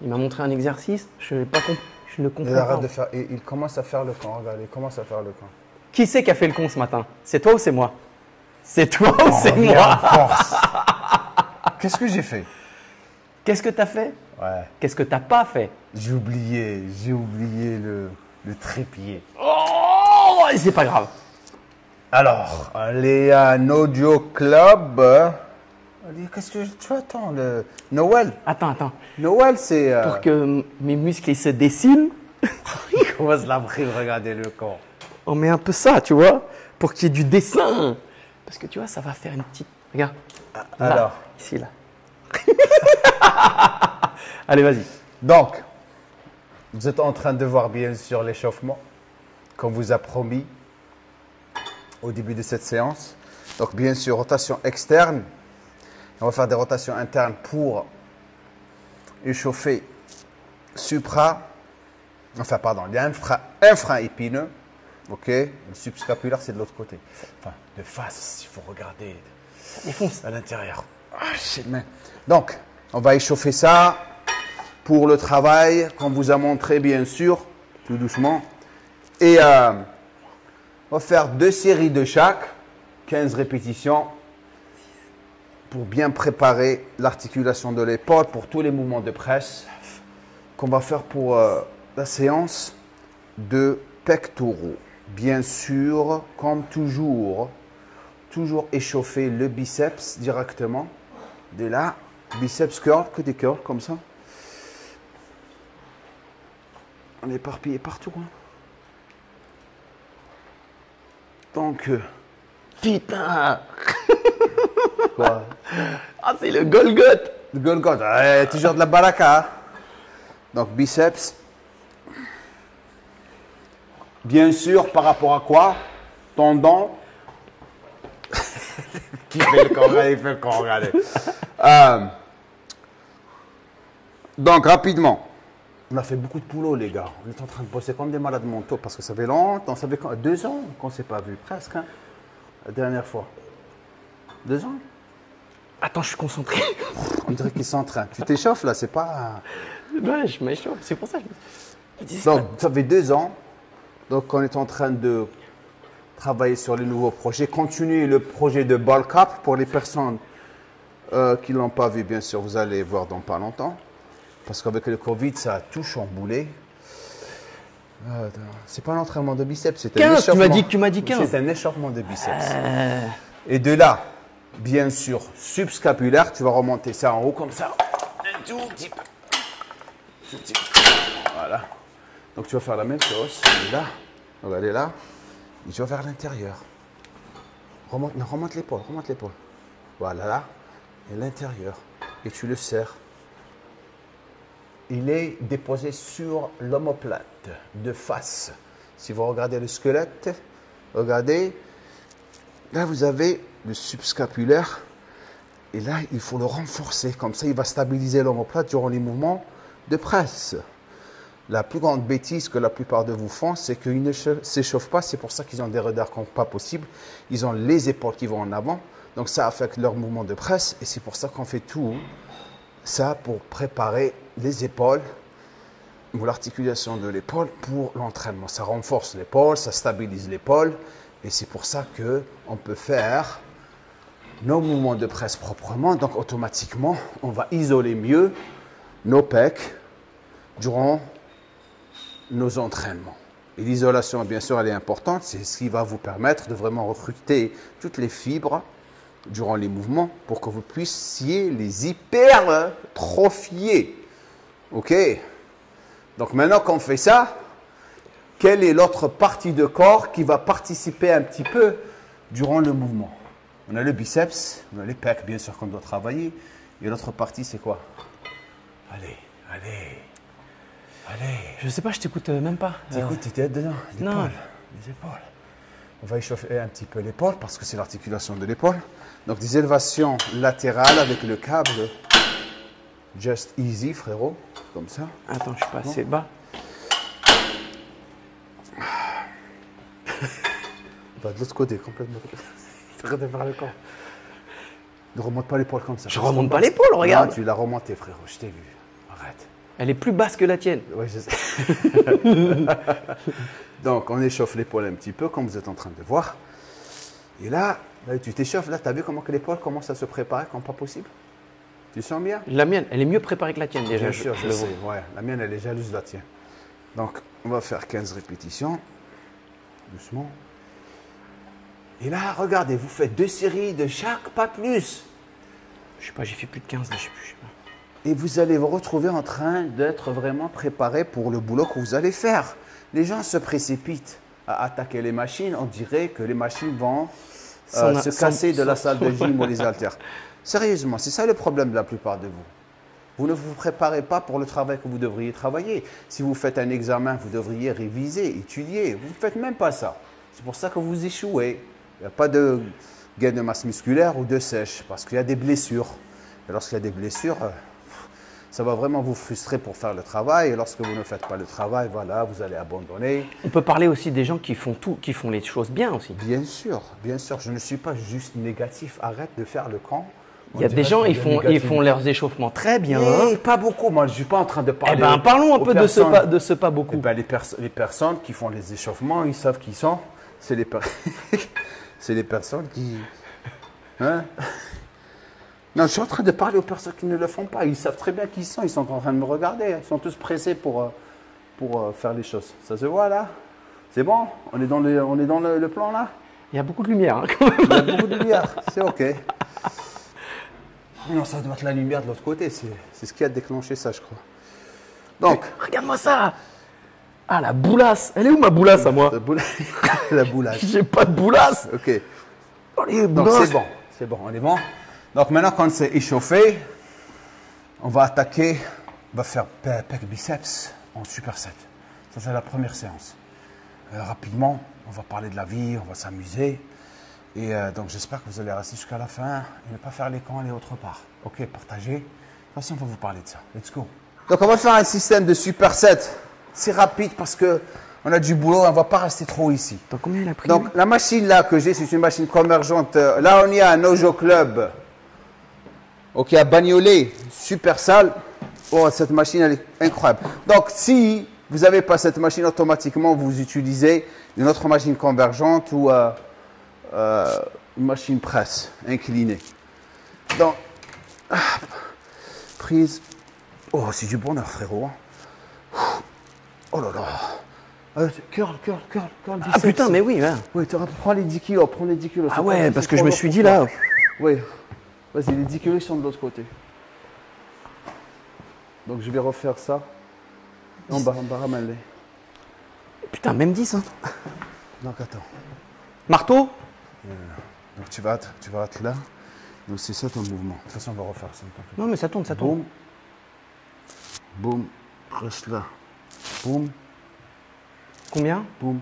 Il m'a montré un exercice, je n'ai pas compris. Je ne comprends Il pas. arrête de faire. Il commence à faire le camp. Regardez, il commence à faire le camp. Qui c'est qui a fait le con ce matin? C'est toi ou c'est moi? C'est toi ou c'est Reviens moi? en force. Qu'est-ce que j'ai fait? Qu'est-ce que tu as fait? Ouais. Qu'est-ce que tu n'as pas fait? J'ai oublié le trépied. Oh, c'est pas grave. Alors, les Audio Club. Qu'est-ce que tu attends le Noël. Attends. Noël, c'est. Pour que mes muscles ils se dessinent, Il commence la prime, regardez le corps. on met un peu ça, tu vois, pour qu'il y ait du dessin. Parce que tu vois, ça va faire une petite. Regarde. Là, Alors. ici, là. Allez, vas-y. Donc, vous êtes en train de voir bien sûr l'échauffement, comme vous a promis au début de cette séance. Donc, bien sûr, rotation externe. On va faire des rotations internes pour échauffer infra-épineux. Ok, le subscapulaire, c'est de l'autre côté. Enfin, de face, il faut regarder Défonce. à l'intérieur. Ah, shit, man. Donc, on va échauffer ça pour le travail qu'on vous a montré, bien sûr, tout doucement. Et on va faire 2 séries de chaque, 15 répétitions, pour bien préparer l'articulation de l'épaule pour tous les mouvements de presse qu'on va faire pour la séance de pectoraux. Bien sûr, comme toujours échauffer le biceps directement. De là, biceps curl, que des curls comme ça. On est éparpillé partout. Hein. Donc, Putain. quoi? Ah, c'est le Golgoth. Le Golgoth, toujours de la baraka. Hein. Donc, biceps. Bien sûr, par rapport à quoi? Tendon. Qui fait le corps? Il fait le corps, regardez. Donc, rapidement. On a fait beaucoup de boulot, les gars. On est en train de bosser comme des malades mentaux parce que ça fait longtemps, ça fait 2 ans qu'on ne s'est pas vu, presque. Hein, la dernière fois. 2 ans? Attends, je suis concentré. On dirait qu'ils s'entraînent. Tu t'échauffes là, c'est pas. Ouais, je m'échauffe. C'est pour ça que je me dis. Donc, ça fait 2 ans. Donc, on est en train de travailler sur les nouveaux projets. Continuer le projet de Ball Cap pour les personnes qui ne l'ont pas vu, bien sûr, vous allez voir dans pas longtemps. Parce qu'avec le Covid, ça a tout chamboulé. C'est pas un entraînement de biceps, c'est un 15, échauffement. tu m'as dit 15. C'est un échauffement de biceps. Et de là, bien sûr, subscapulaire, tu vas remonter ça en haut comme ça. Un tout petit peu. Tout petit peu. Voilà. Donc tu vas faire la même chose. Là, regardez là. Et tu vas vers l'intérieur. Remonte l'épaule, remonte l'épaule. Voilà là. Et l'intérieur. Et tu le serres. Il est déposé sur l'omoplate de face. Si vous regardez le squelette, regardez. Là, vous avez le subscapulaire. Et là, il faut le renforcer. Comme ça, il va stabiliser l'omoplate durant les mouvements de presse. La plus grande bêtise que la plupart de vous font, c'est qu'ils ne s'échauffent pas. C'est pour ça qu'ils ont des retards pas possibles. Ils ont les épaules qui vont en avant. Donc, ça affecte leur mouvement de presse. Et c'est pour ça qu'on fait tout ça pour préparer les épaules ou l'articulation de l'épaule pour l'entraînement. Ça renforce l'épaule, ça stabilise l'épaule. Et c'est pour ça qu'on peut faire nos mouvements de presse proprement. Donc, automatiquement, on va isoler mieux nos pecs durant nos entraînements. Et l'isolation, bien sûr, elle est importante. C'est ce qui va vous permettre de vraiment recruter toutes les fibres durant les mouvements pour que vous puissiez les hypertrophier. OK? Donc, maintenant qu'on fait ça, quelle est l'autre partie de corps qui va participer un petit peu durant le mouvement? On a le biceps, on a les pecs, bien sûr, qu'on doit travailler. Et l'autre partie, c'est quoi? Allez. Je sais pas, je t'écoute même pas. Écoute, tu étais dedans. Non. Les épaules. On va échauffer un petit peu l'épaule parce que c'est l'articulation de l'épaule. Donc, des élévations latérales avec le câble. Just easy, frérot. Comme ça. Attends, je suis pas assez bas. Va de l'autre côté, complètement. Arrête de faire le corps. Ne remonte pas l'épaule comme ça. Je remonte pas l'épaule, regarde. Non, tu l'as remonté, frérot. Je t'ai vu. Arrête. Elle est plus basse que la tienne. Oui, je sais. Donc, on échauffe l'épaule un petit peu, comme vous êtes en train de voir. Et là tu t'échauffes. Là, tu as vu comment que l'épaule commence à se préparer comme pas possible? Tu sens bien? La mienne, elle est mieux préparée que la tienne déjà. Bien sûr, je le sais. vois. Ouais, la mienne, elle est jalouse de la tienne. Donc, on va faire 15 répétitions. Doucement. Et là, regardez, vous faites 2 séries de chaque, pas plus. Je sais pas, j'ai fait plus de 15 là, je sais plus. Et vous allez vous retrouver en train d'être vraiment préparé pour le boulot que vous allez faire. Les gens se précipitent à attaquer les machines. On dirait que les machines vont se casser de la salle de gym ou les haltères. Sérieusement, c'est ça le problème de la plupart de vous. Vous ne vous préparez pas pour le travail que vous devriez travailler. Si vous faites un examen, vous devriez réviser, étudier. Vous ne faites même pas ça. C'est pour ça que vous échouez. Il n'y a pas de gain de masse musculaire ou de sèche parce qu'il y a des blessures. Et lorsqu'il y a des blessures, ça va vraiment vous frustrer pour faire le travail. Et lorsque vous ne faites pas le travail, voilà, vous allez abandonner. On peut parler aussi des gens qui font tout, qui font les choses bien aussi. Bien sûr, bien sûr. Je ne suis pas juste négatif. Arrête de faire le camp. Il y a des gens, ils font leurs échauffements très bien. Et pas beaucoup. Moi, je ne suis pas en train de parler. Eh bien, parlons un peu de ce pas beaucoup. Eh ben, les personnes qui font les échauffements, ils savent qui ils sont. C'est les, c'est les personnes qui... Hein? Non, je suis en train de parler aux personnes qui ne le font pas. Ils savent très bien qui ils sont. Ils sont en train de me regarder. Ils sont tous pressés pour faire les choses. Ça se voit là? C'est bon? On est dans le plan là? Il y a beaucoup de lumière hein, quand même. Il y a beaucoup de lumière. C'est OK. Non, ça doit être la lumière de l'autre côté. C'est ce qui a déclenché ça, je crois. Donc, regarde-moi ça. Ah, la boulasse. Elle est où ma boulasse à moi? La boulasse. J'ai pas de boulasse. OK. Allez, Donc, c'est bon. C'est bon, on est bon. Donc, maintenant, quand c'est échauffé, on va attaquer. On va faire pec biceps en superset. Ça, c'est la première séance. Rapidement, on va parler de la vie, on va s'amuser. Et donc, j'espère que vous allez rester jusqu'à la fin et ne pas faire les camps, aller autre part. OK, partagez. De toute façon, on va vous parler de ça. Let's go. Donc, on va faire un système de superset. C'est rapide parce qu'on a du boulot, on ne va pas rester trop ici. Donc, combien il a pris? Donc, la machine là que j'ai, c'est une machine convergente. Là, on y a un Nojo Club. OK, à Bagnolet, super salle. Oh, cette machine, elle est incroyable. Donc, si vous n'avez pas cette machine, automatiquement, vous utilisez une autre machine convergente ou une machine presse inclinée. Donc, prise. Oh, c'est du bonheur, frérot. Oh là là. Curl, Ah putain, mais oui. Hein. Oui, prends les 10 kilos, prends les 10 kilos. Ah ouais, parce que je me suis dit là. Oui. Vas-y, les 10 kilos, ils sont de l'autre côté. Donc, je vais refaire ça. En bas, ramène-les. Putain, même 10, hein. Donc, attends. Marteau? Donc, tu vas être là. Donc, c'est ça ton mouvement. De toute façon, on va refaire ça. Non, mais ça tourne, ça tourne. Boum. Reste là. Boum. Combien? Boum.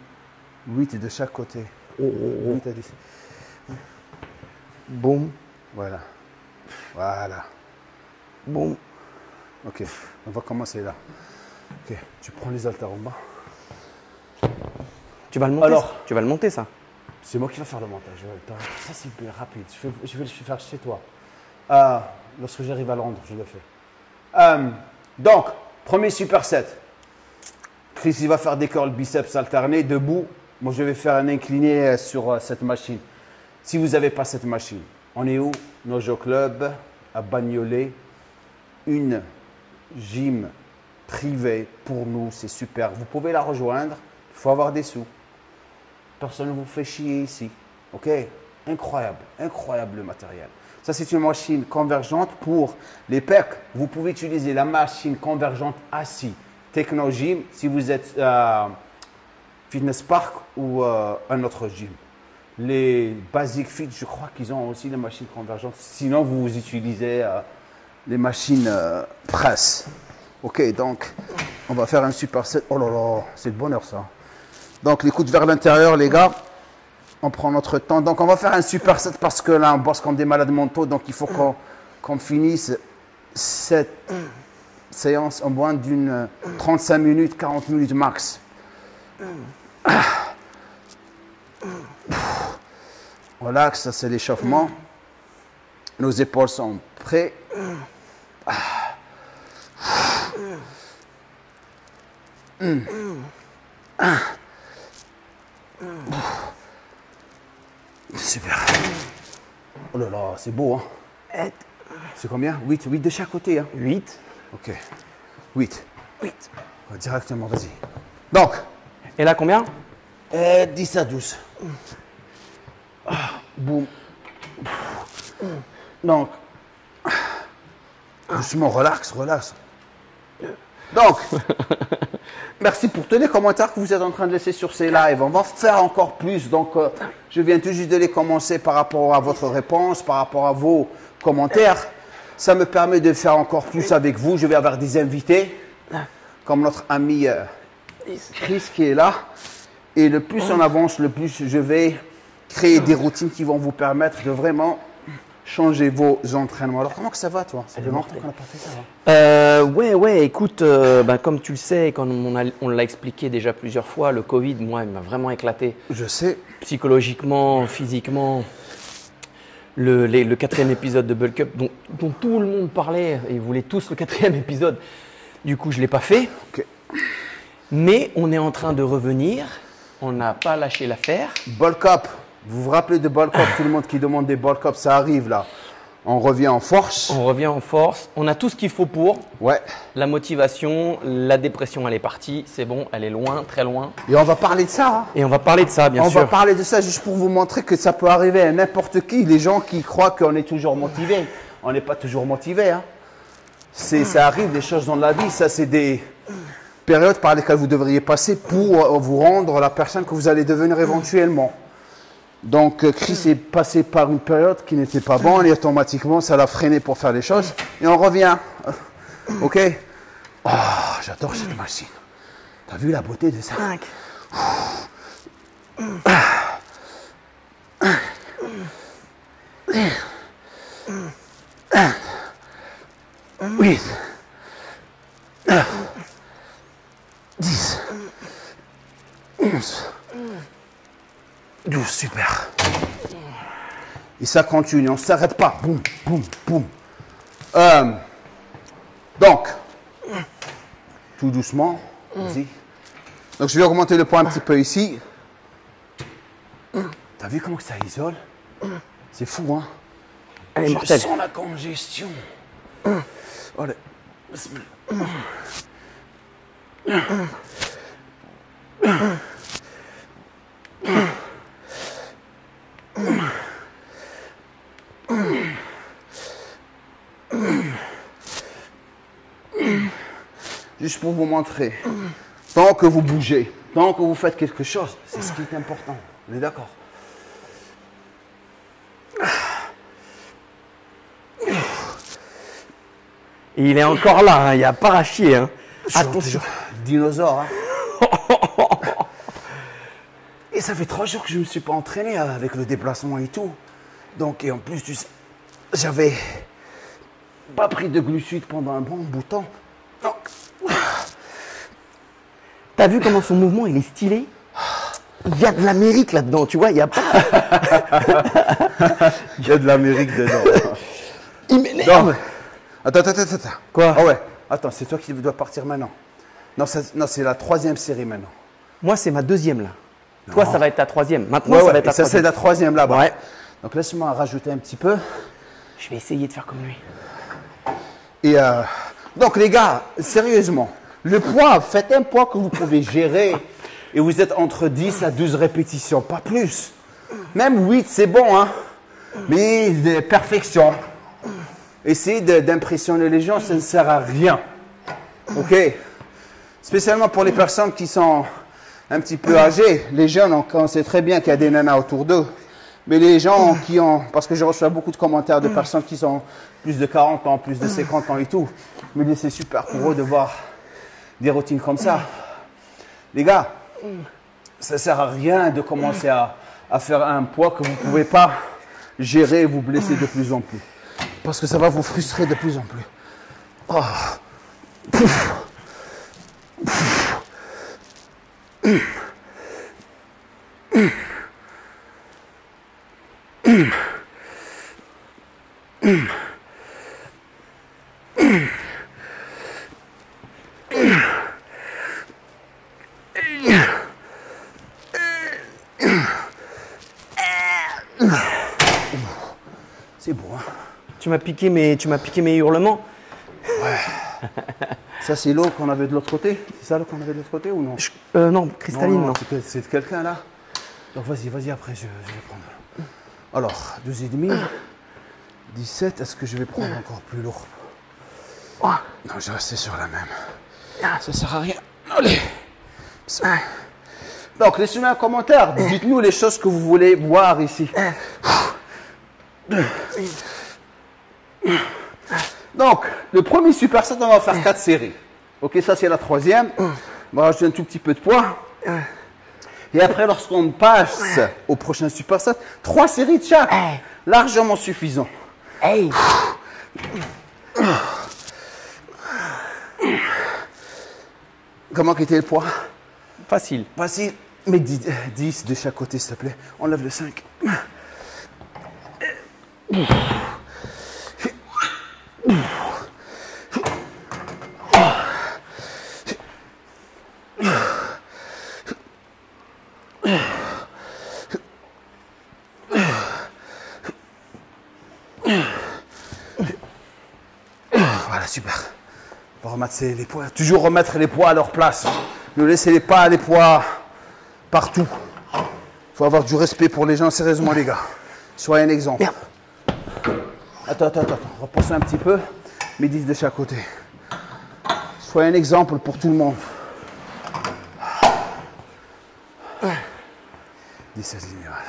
8 de chaque côté. 8 à 10. Boum. Voilà. Boum. OK. On va commencer là. OK. Tu prends les haltères en bas. Tu vas le monter? Alors, tu vas le monter, ça? C'est moi qui vais faire le montage. Ça, c'est plus rapide. Je vais le faire chez toi. Lorsque j'arrive à Londres, je le fais. Donc, premier superset. Chris, il va faire des curls biceps alternés, debout. Moi, je vais faire un incliné sur cette machine. Si vous n'avez pas cette machine, on est où? Nojo Club, à Bagnolet. Une gym privée pour nous, c'est super. Vous pouvez la rejoindre. Il faut avoir des sous. Personne ne vous fait chier ici. OK? Incroyable, incroyable le matériel. Ça, c'est une machine convergente pour les pecs. Vous pouvez utiliser la machine convergente assis. Techno Gym, si vous êtes Fitness Park ou un autre gym. Les Basic Fit, je crois qu'ils ont aussi les machines convergentes. Sinon, vous utilisez les machines presse. OK, donc, on va faire un superset. Oh là là, c'est le bonheur ça. Donc, les coudes vers l'intérieur, les gars. On prend notre temps. Donc, on va faire un superset parce que là, on bosse comme des malades mentaux. Donc, il faut qu'on finisse cette séance en moins d'une 35 minutes, 40 minutes max. Relax, ça c'est l'échauffement. Nos épaules sont prêtes. Super. Oh là là, c'est beau, hein. C'est combien? 8 de chaque côté, hein. 8. Ok. 8. 8. Directement, vas-y. Donc, Et là, combien? 10 à 12. Boum. Donc, doucement, relax. Donc, merci pour tous les commentaires que vous êtes en train de laisser sur ces lives. On va faire encore plus. Donc, je viens tout juste de les commencer par rapport à votre réponse, par rapport à vos commentaires. Ça me permet de faire encore plus avec vous. Je vais avoir des invités, comme notre ami Chris qui est là. Et le plus on avance, le plus je vais créer des routines qui vont vous permettre de vraiment changer vos entraînements. Alors, comment que ça va, toi? Ça fait longtemps qu'on n'a pas fait ça. Ouais, écoute, comme tu le sais, quand on l'a expliqué déjà plusieurs fois, le Covid, moi, il m'a vraiment éclaté. Je sais. Psychologiquement, physiquement. Le quatrième épisode de Bulk Up, dont tout le monde parlait, et ils voulaient tous le quatrième épisode. Du coup, je ne l'ai pas fait. Ok. Mais on est en train de revenir. On n'a pas lâché l'affaire. Bulk Up. Vous vous rappelez de Bulk Up? Tout le monde qui demande des Bulk Up, ça arrive là. On revient en force. On revient en force. On a tout ce qu'il faut pour. Ouais. La motivation, la dépression, elle est partie. C'est bon, elle est loin, très loin. Et on va parler de ça. Hein. Et on va parler de ça, bien sûr. On va parler de ça juste pour vous montrer que ça peut arriver à n'importe qui. Les gens qui croient qu'on est toujours motivé. On n'est pas toujours motivé. Hein. Ça arrive des choses dans la vie. Ça, c'est des périodes par lesquelles vous devriez passer pour vous rendre la personne que vous allez devenir éventuellement. Donc, Chris est passé par une période qui n'était pas bonne et automatiquement, ça l'a freiné pour faire les choses. Et on revient. OK? Oh, j'adore cette machine. T'as vu la beauté de ça? 5. 8. 9. 10. 11. 12, super. Et ça continue, on ne s'arrête pas. Boum, boum, boum. Donc, tout doucement, vas-y. Donc, je vais augmenter le poids un petit peu ici. T'as vu comment ça isole? C'est fou, hein? Elle est mortelle. Je sens la congestion. Allez. Juste pour vous montrer, tant que vous bougez, tant que vous faites quelque chose, c'est ce qui est important. On est d'accord? Et il est encore là, hein, il n'y a pas à chier. Hein. Attention, dinosaure. Hein. Et ça fait 3 jours que je ne me suis pas entraîné avec le déplacement et tout. Donc, et en plus, tu sais, j'avais pas pris de glucides pendant un bon bout de temps. Donc, T'as vu comment son mouvement, il est stylé? Il y a de l'Amérique là-dedans, tu vois, il y a pas... il y a de l'Amérique dedans. Il m'énerve. Attends. Quoi? Ah ouais, attends, c'est toi qui dois partir maintenant. Non, c'est la 3e série maintenant. Moi, c'est ma 2e là. Non. Toi, ça va être ta 3e. Maintenant, ouais, ça va être ta 3e. Ça, c'est la 3e là-bas. Ouais. Donc, laisse-moi rajouter un petit peu. Je vais essayer de faire comme lui. Et donc, les gars, sérieusement, le poids, faites un poids que vous pouvez gérer et vous êtes entre 10 à 12 répétitions, pas plus. Même 8, c'est bon, hein. Mais de perfection. Essayez d'impressionner les gens, ça ne sert à rien. OK? Spécialement pour les personnes qui sont un petit peu âgées. Les jeunes, on sait très bien qu'il y a des nanas autour d'eux. Mais les gens qui ont... Parce que je reçois beaucoup de commentaires de personnes qui sont plus de 40 ans, plus de 50 ans et tout. Mais c'est super pour eux de voir des routines comme ça. Les gars, ça ne sert à rien de commencer à faire un poids que vous ne pouvez pas gérer et vous blesser de plus en plus. Parce que ça va vous frustrer de plus en plus. Oh. Pouf. Tu m'as piqué mes hurlements. Ça, c'est l'eau qu'on avait de l'autre côté. C'est ça l'eau qu'on avait de l'autre côté ou non? Non, cristalline, non. C'est de quelqu'un là. Donc vas-y, après je vais prendre. Alors, 12,5. 17, est-ce que je vais prendre encore plus lourd? Non, je vais rester sur la même. Ça sert à rien. Allez. Donc, laissez-nous un commentaire. Dites-nous les choses que vous voulez voir ici. Donc, le premier superset, on va faire 4 séries. Ok, ça c'est la troisième. On va rajouter un tout petit peu de poids. Et après, lorsqu'on passe au prochain superset, 3 séries de chaque. Largement suffisant. Hey. Comment était le poids? Facile. Facile. Mais 10 de chaque côté, s'il te plaît. Enlève le 5. Voilà, super. On va remettre les poids. Toujours remettre les poids à leur place. Ne laissez pas les poids partout. Il faut avoir du respect pour les gens, sérieusement, les gars. Soyez un exemple. Merde. Attends. Repassez un petit peu. Mais 10 de chaque côté. Soyez un exemple pour tout le monde. 17 lignes, voilà.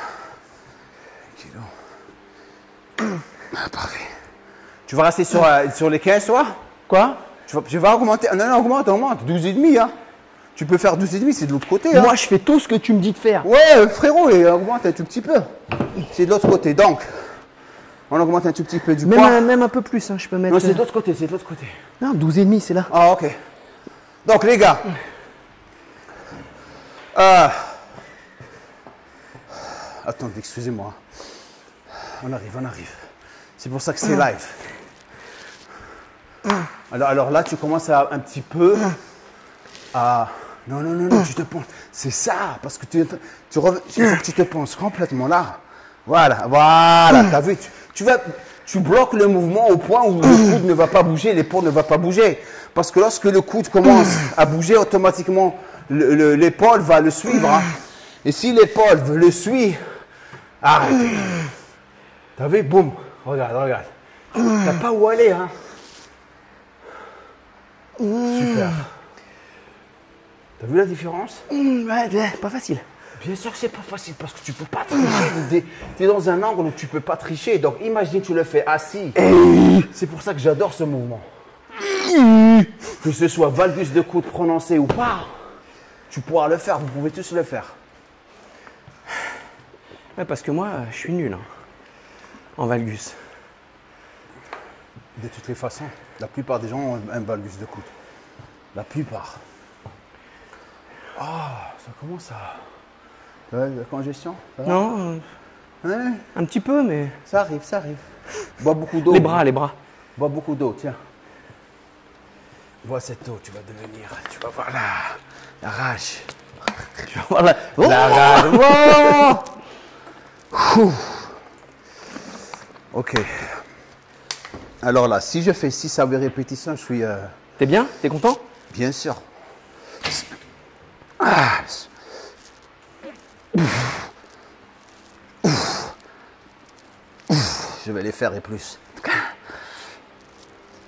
1 kilo. Parfait. Tu vas rester sur les 15, toi? Quoi? Tu vas augmenter. Non, augmente. 12,5, hein. Tu peux faire 12,5, c'est de l'autre côté. Hein. Moi, je fais tout ce que tu me dis de faire. Ouais, frérot, et augmente un tout petit peu. C'est de l'autre côté. Donc, on augmente un tout petit peu du poids. Même un peu plus, hein, je peux mettre. Non, c'est de l'autre côté, Non, 12,5, c'est là. Ah, ok. Donc, les gars. Attendez, excusez-moi. On arrive. C'est pour ça que c'est live. Alors là, tu commences à un petit peu à... Non, tu te penses. C'est ça, parce que il faut que tu te penses complètement là. Voilà, t'as vu, tu bloques le mouvement au point où le coude ne va pas bouger, l'épaule ne va pas bouger. Parce que lorsque le coude commence à bouger, automatiquement, l'épaule va le suivre. Hein. Et si l'épaule le suit, arrêtez. T'as vu, boum, regarde. T'as pas où aller, hein. Super. T'as vu la différence? Ouais, pas facile. Bien sûr que c'est pas facile parce que tu peux pas tricher. Tu es dans un angle où tu peux pas tricher. Donc imagine que tu le fais assis. C'est pour ça que j'adore ce mouvement. Que ce soit valgus de coude prononcé ou pas, tu pourras le faire. Vous pouvez tous le faire. Ouais, parce que moi, je suis nul hein, en valgus. De toutes les façons, la plupart des gens ont un valgus de coude. La plupart. Ça commence à... La congestion? Non, Hein? un petit peu, mais... Ça arrive. Bois beaucoup d'eau. Les bras. Bois beaucoup d'eau, tiens. Bois cette eau, tu vas voir la rage. Tu vas voir La rage. Oh. Ok. Alors là, si je fais 6 à 8 répétitions, je suis... T'es bien? T'es content? Bien sûr. Je vais les faire et plus.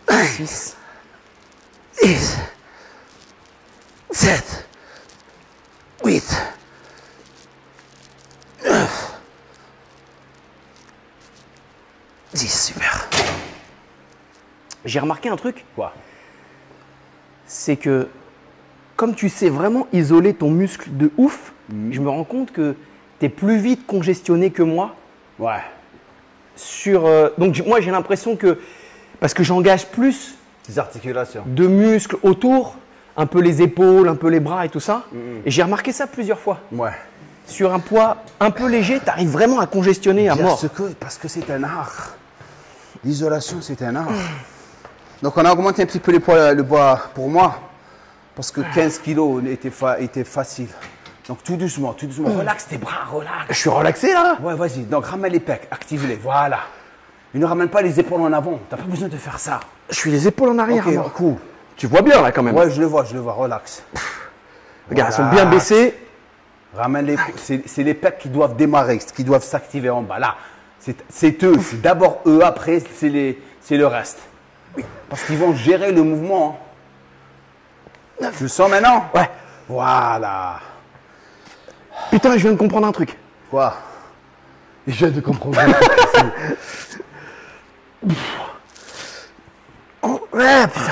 6, 6, 7, 8, 9, 10, super. J'ai remarqué un truc, Quoi? c'est que comme tu sais vraiment isoler ton muscle de ouf, je me rends compte que tu es plus vite congestionné que moi. Ouais. Donc moi j'ai l'impression que, parce que j'engage plus Les articulations. de muscles autour, un peu les épaules, un peu les bras et tout ça, et j'ai remarqué ça plusieurs fois. Ouais. Sur un poids un peu léger, tu arrives vraiment à congestionner à mort. Parce que c'est un art. L'isolation, c'est un art. Donc on a augmenté un petit peu le poids pour moi, parce que 15 kilos était facile. Donc tout doucement. Relaxe tes bras, relax. Je suis relaxé là. Ouais, vas-y. Donc ramène les pecs, active-les. Voilà. Et ne ramène pas les épaules en avant. Tu n'as pas besoin de faire ça. Je suis les épaules en arrière. Ok, alors. cool. Tu vois bien là quand même. Ouais, je le vois, relax. Regarde, elles sont bien baissées. Ramène les, c'est les pecs qui doivent démarrer, qui doivent s'activer en bas. Là, c'est eux. C'est d'abord eux, après, c'est le reste. Parce qu'ils vont gérer le mouvement. Tu le sens maintenant? Ouais. Voilà. Putain, je viens de comprendre un truc. Quoi? Je viens de comprendre un truc. Oh, ouais, putain.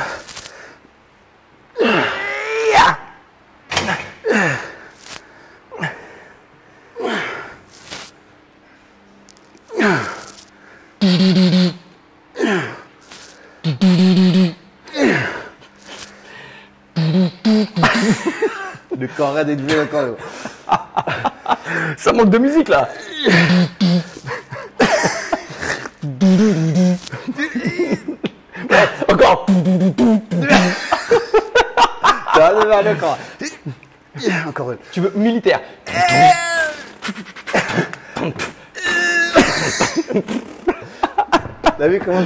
Le corps est devenu encore. Ça manque de musique là. Ouais, encore. D'accord. Encore une. Tu veux militaire. T'as vu comment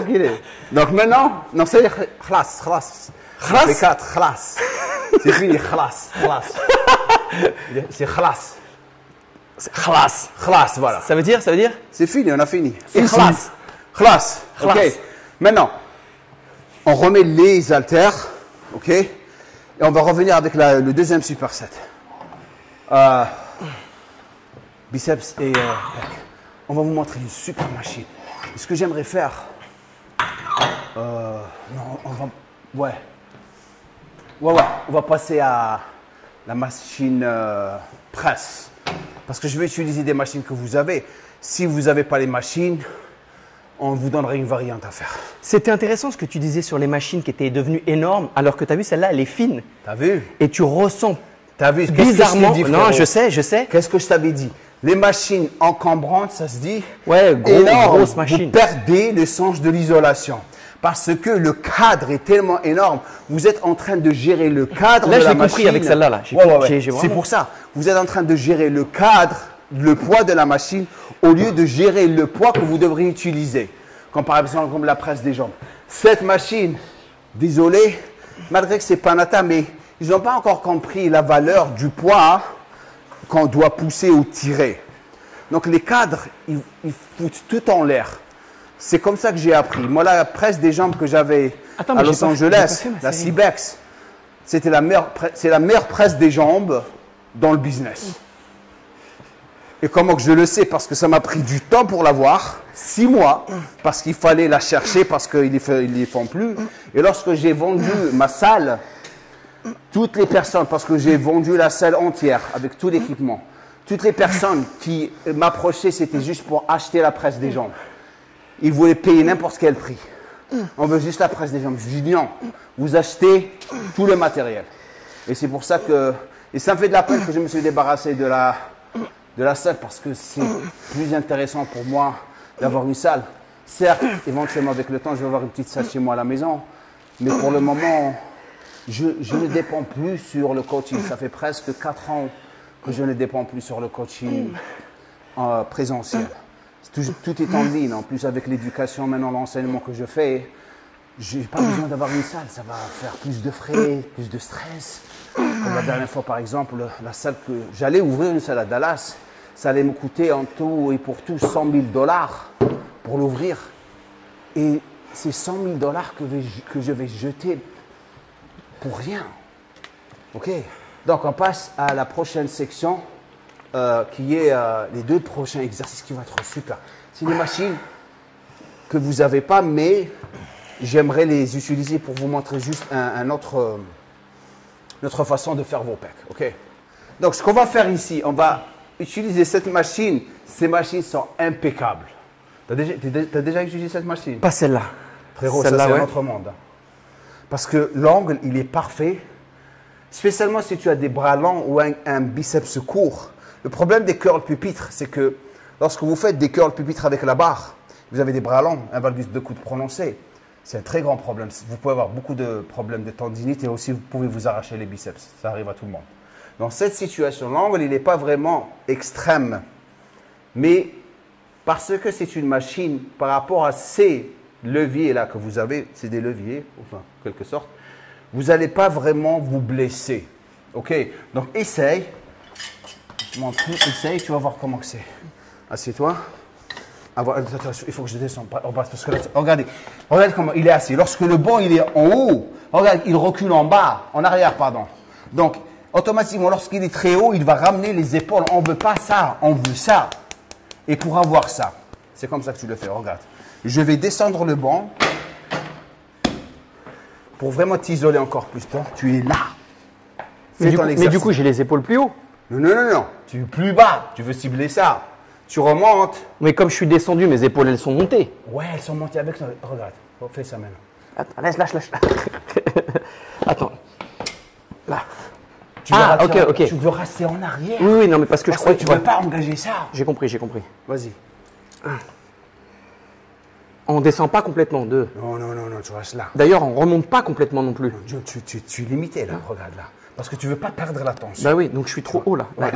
il est? Donc maintenant, non, c'est khlas. Khlas? C'est 4, khlas. C'est fini, khlas. C'est khlas. Khlas. Khlas, voilà. Ça veut dire? C'est fini, on a fini. C'est khlas. Khlas. Ok. Khlas. Maintenant, on remet les haltères. Ok. Et on va revenir avec le deuxième superset. Biceps et pec. On va vous montrer une super machine. Et ce que j'aimerais faire, non, on va, ouais, on va passer à la machine presse. Parce que je vais utiliser des machines que vous avez. Si vous n'avez pas les machines, on vous donnerait une variante à faire. C'était intéressant ce que tu disais sur les machines qui étaient devenues énormes, alors que tu as vu celle-là, elle est fine. T'as vu? Et tu ressens T'as vu? bizarrement. Qu'est-ce que je t'ai dit, Non, frérot? je sais. Qu'est-ce que je t'avais dit? Les machines encombrantes, ça se dit? Ouais, Énorme. grosse machine. Vous perdez le sens de l'isolation. Parce que le cadre est tellement énorme. Vous êtes en train de gérer le cadre Là, de je la l'ai compris machine. avec celle-là. Là. Ouais. J'ai C'est vraiment- pour ça. Vous êtes en train de gérer le cadre, le poids de la machine, au lieu de gérer le poids que vous devrez utiliser. Comme par exemple comme la presse des jambes. Cette machine, désolé, malgré que c'est Panata, mais ils n'ont pas encore compris la valeur du poids qu'on doit pousser ou tirer. Donc les cadres, ils foutent tout en l'air. C'est comme ça que j'ai appris. Moi, la presse des jambes que j'avais Attends, à mais j'ai Los pas Angeles, fait ma la série. Cybex, c'était c'est la meilleure presse des jambes dans le business. Et comment que je le sais? Parce que ça m'a pris du temps pour l'avoir, 6 mois, parce qu'il fallait la chercher, parce qu'ils ne les font plus. Et lorsque j'ai vendu ma salle, toutes les personnes, parce que j'ai vendu la salle entière avec tout l'équipement, toutes les personnes qui m'approchaient, c'était juste pour acheter la presse des jambes. Ils voulaient payer n'importe quel prix. On veut juste la presse des jambes. Je dis non, vous achetez tout le matériel. Et c'est pour ça que... Et ça me fait de la peine que je me suis débarrassé de la salle parce que c'est plus intéressant pour moi d'avoir une salle. Certes, éventuellement avec le temps, je vais avoir une petite salle chez moi à la maison. Mais pour le moment, je ne dépends plus sur le coaching. Ça fait presque 4 ans que je ne dépends plus sur le coaching présentiel. Tout est en ligne. En plus, avec l'éducation, maintenant, l'enseignement que je fais, je n'ai pas besoin d'avoir une salle. Ça va faire plus de frais, plus de stress. Comme la dernière fois, par exemple, la salle que j'allais ouvrir une salle à Dallas, ça allait me coûter en tout et pour tout 100 000 $ pour l'ouvrir. Et c'est 100 000 $ que je vais jeter pour rien. OK? Donc, on passe à la prochaine section qui est les 2 prochains exercices qui vont être super. C'est des machines que vous n'avez pas, mais j'aimerais les utiliser pour vous montrer juste notre façon de faire vos pecs. OK? Donc, ce qu'on va faire ici, on va utiliser cette machine. Ces machines sont impeccables. Tu as déjà utilisé cette machine? Pas celle-là. Frérot, ça c'est un autre monde. Parce que l'angle, il est parfait. Spécialement si tu as des bras longs ou un biceps court. Le problème des curls pupitres, c'est que lorsque vous faites des curls pupitres avec la barre, vous avez des bras longs, un valgus de coude prononcé. C'est un très grand problème. Vous pouvez avoir beaucoup de problèmes de tendinite et aussi vous pouvez vous arracher les biceps. Ça arrive à tout le monde. Dans cette situation, l'angle, il n'est pas vraiment extrême. Mais Parce que c'est une machine par rapport à ces leviers-là que vous avez, c'est des leviers, enfin, en quelque sorte, vous n'allez pas vraiment vous blesser. OK? Donc, essaye. Je montre, essaye, tu vas voir comment c'est. Assieds-toi. Il faut que je descende en bas parce que là, regardez comment il est assis. Lorsque le banc il est en haut, regarde, il recule en bas, en arrière, pardon. Donc, automatiquement, lorsqu'il est très haut, il va ramener les épaules. On ne veut pas ça, on veut ça. Et pour avoir ça, c'est comme ça que tu le fais, regarde. Je vais descendre le banc pour vraiment t'isoler encore plus. Donc, tu es là. Mais du coup, j'ai les épaules plus haut. Non. Tu es plus bas. Tu veux cibler ça. Tu remontes. Mais comme je suis descendu, mes épaules, elles sont montées. Ouais, elles sont montées avec... Regarde, fais ça maintenant. Attends, lâche. Attends. Là. Ok. Tu veux rester en arrière. Oui, non, mais parce que je crois que tu ne veux pas engager ça. J'ai compris. Vas-y. On descend pas complètement, deux. Non, tu restes là. D'ailleurs, on remonte pas complètement non plus. Tu es limité là, regarde là. Parce que tu ne veux pas perdre la tension. Bah oui, donc je suis trop haut là. Là.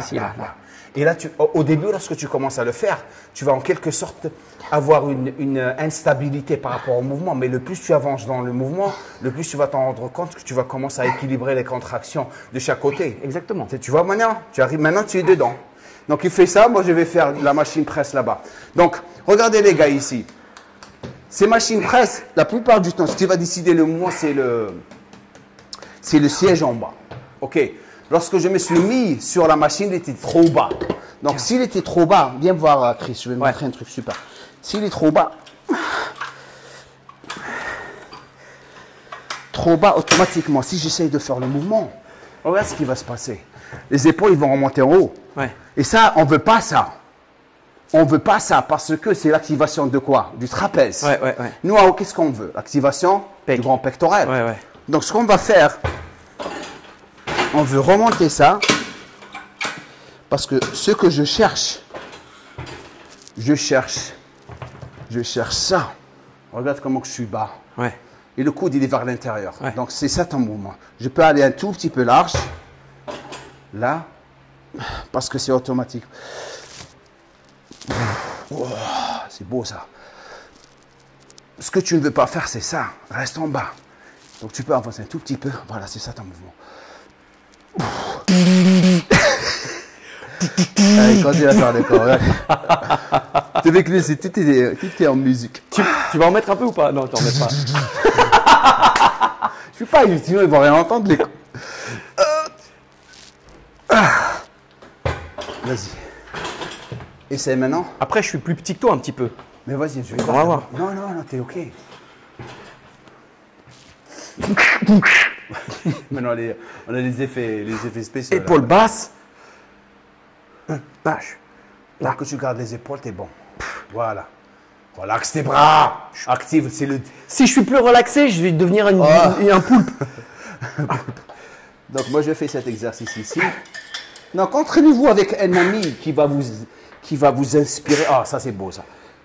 Et là, au début, lorsque tu commences à le faire, tu vas en quelque sorte avoir une instabilité par rapport au mouvement. Mais le plus tu avances dans le mouvement, le plus tu vas t'en rendre compte que tu vas commencer à équilibrer les contractions de chaque côté. Exactement. Tu vois maintenant, maintenant tu es dedans. Donc il fait ça, moi je vais faire la machine presse là-bas. Donc regardez les gars ici. Ces machines presse, la plupart du temps, ce qui va décider le mouvement, c'est le siège en bas. OK. Lorsque je me suis mis sur la machine, il était trop bas. Donc, s'il était trop bas, viens voir Chris, je vais vous montrer un truc super. S'il est trop bas, automatiquement, si j'essaye de faire le mouvement, regarde ce qui va se passer. Les épaules, ils vont remonter en haut. Ouais. Et ça, on ne veut pas ça. On ne veut pas ça parce que c'est l'activation de quoi? Du trapèze. Ouais. Nous, qu'est-ce qu'on veut? L'activation du grand pectoral. Ouais. Donc, ce qu'on va faire, on veut remonter ça parce que ce que je cherche ça. Regarde comment je suis bas. Ouais. Et le coude, il est vers l'intérieur. Ouais. Donc, c'est ça ton mouvement. Je peux aller un tout petit peu large. Là. Parce que c'est automatique. Oh, c'est beau ça. Ce que tu ne veux pas faire, c'est ça. Reste en bas. Donc, tu peux avancer un tout petit peu. Voilà, c'est ça ton mouvement. Allez, continue à faire des corps. Tu avec lui, c'est tout est en musique. Tu vas en mettre un peu ou pas? Non, tu en mets pas. Je suis pas sinon ils vont rien entendre. Vas-y. Essaye maintenant. Après, je suis plus petit que toi un petit peu. Mais vas-y, je vais On va voir. Non, t'es OK. Maintenant, on a les effets spéciaux. Épaules basses. Lâche. Là que tu gardes les épaules, t'es bon. Voilà. Relaxe tes bras. Active, c'est le... Si je suis plus relaxé, je vais devenir un poulpe. Donc, moi, je fais cet exercice ici. Donc, entraînez-vous avec un ami qui va vous inspirer. Ah, ça, c'est beau, ça.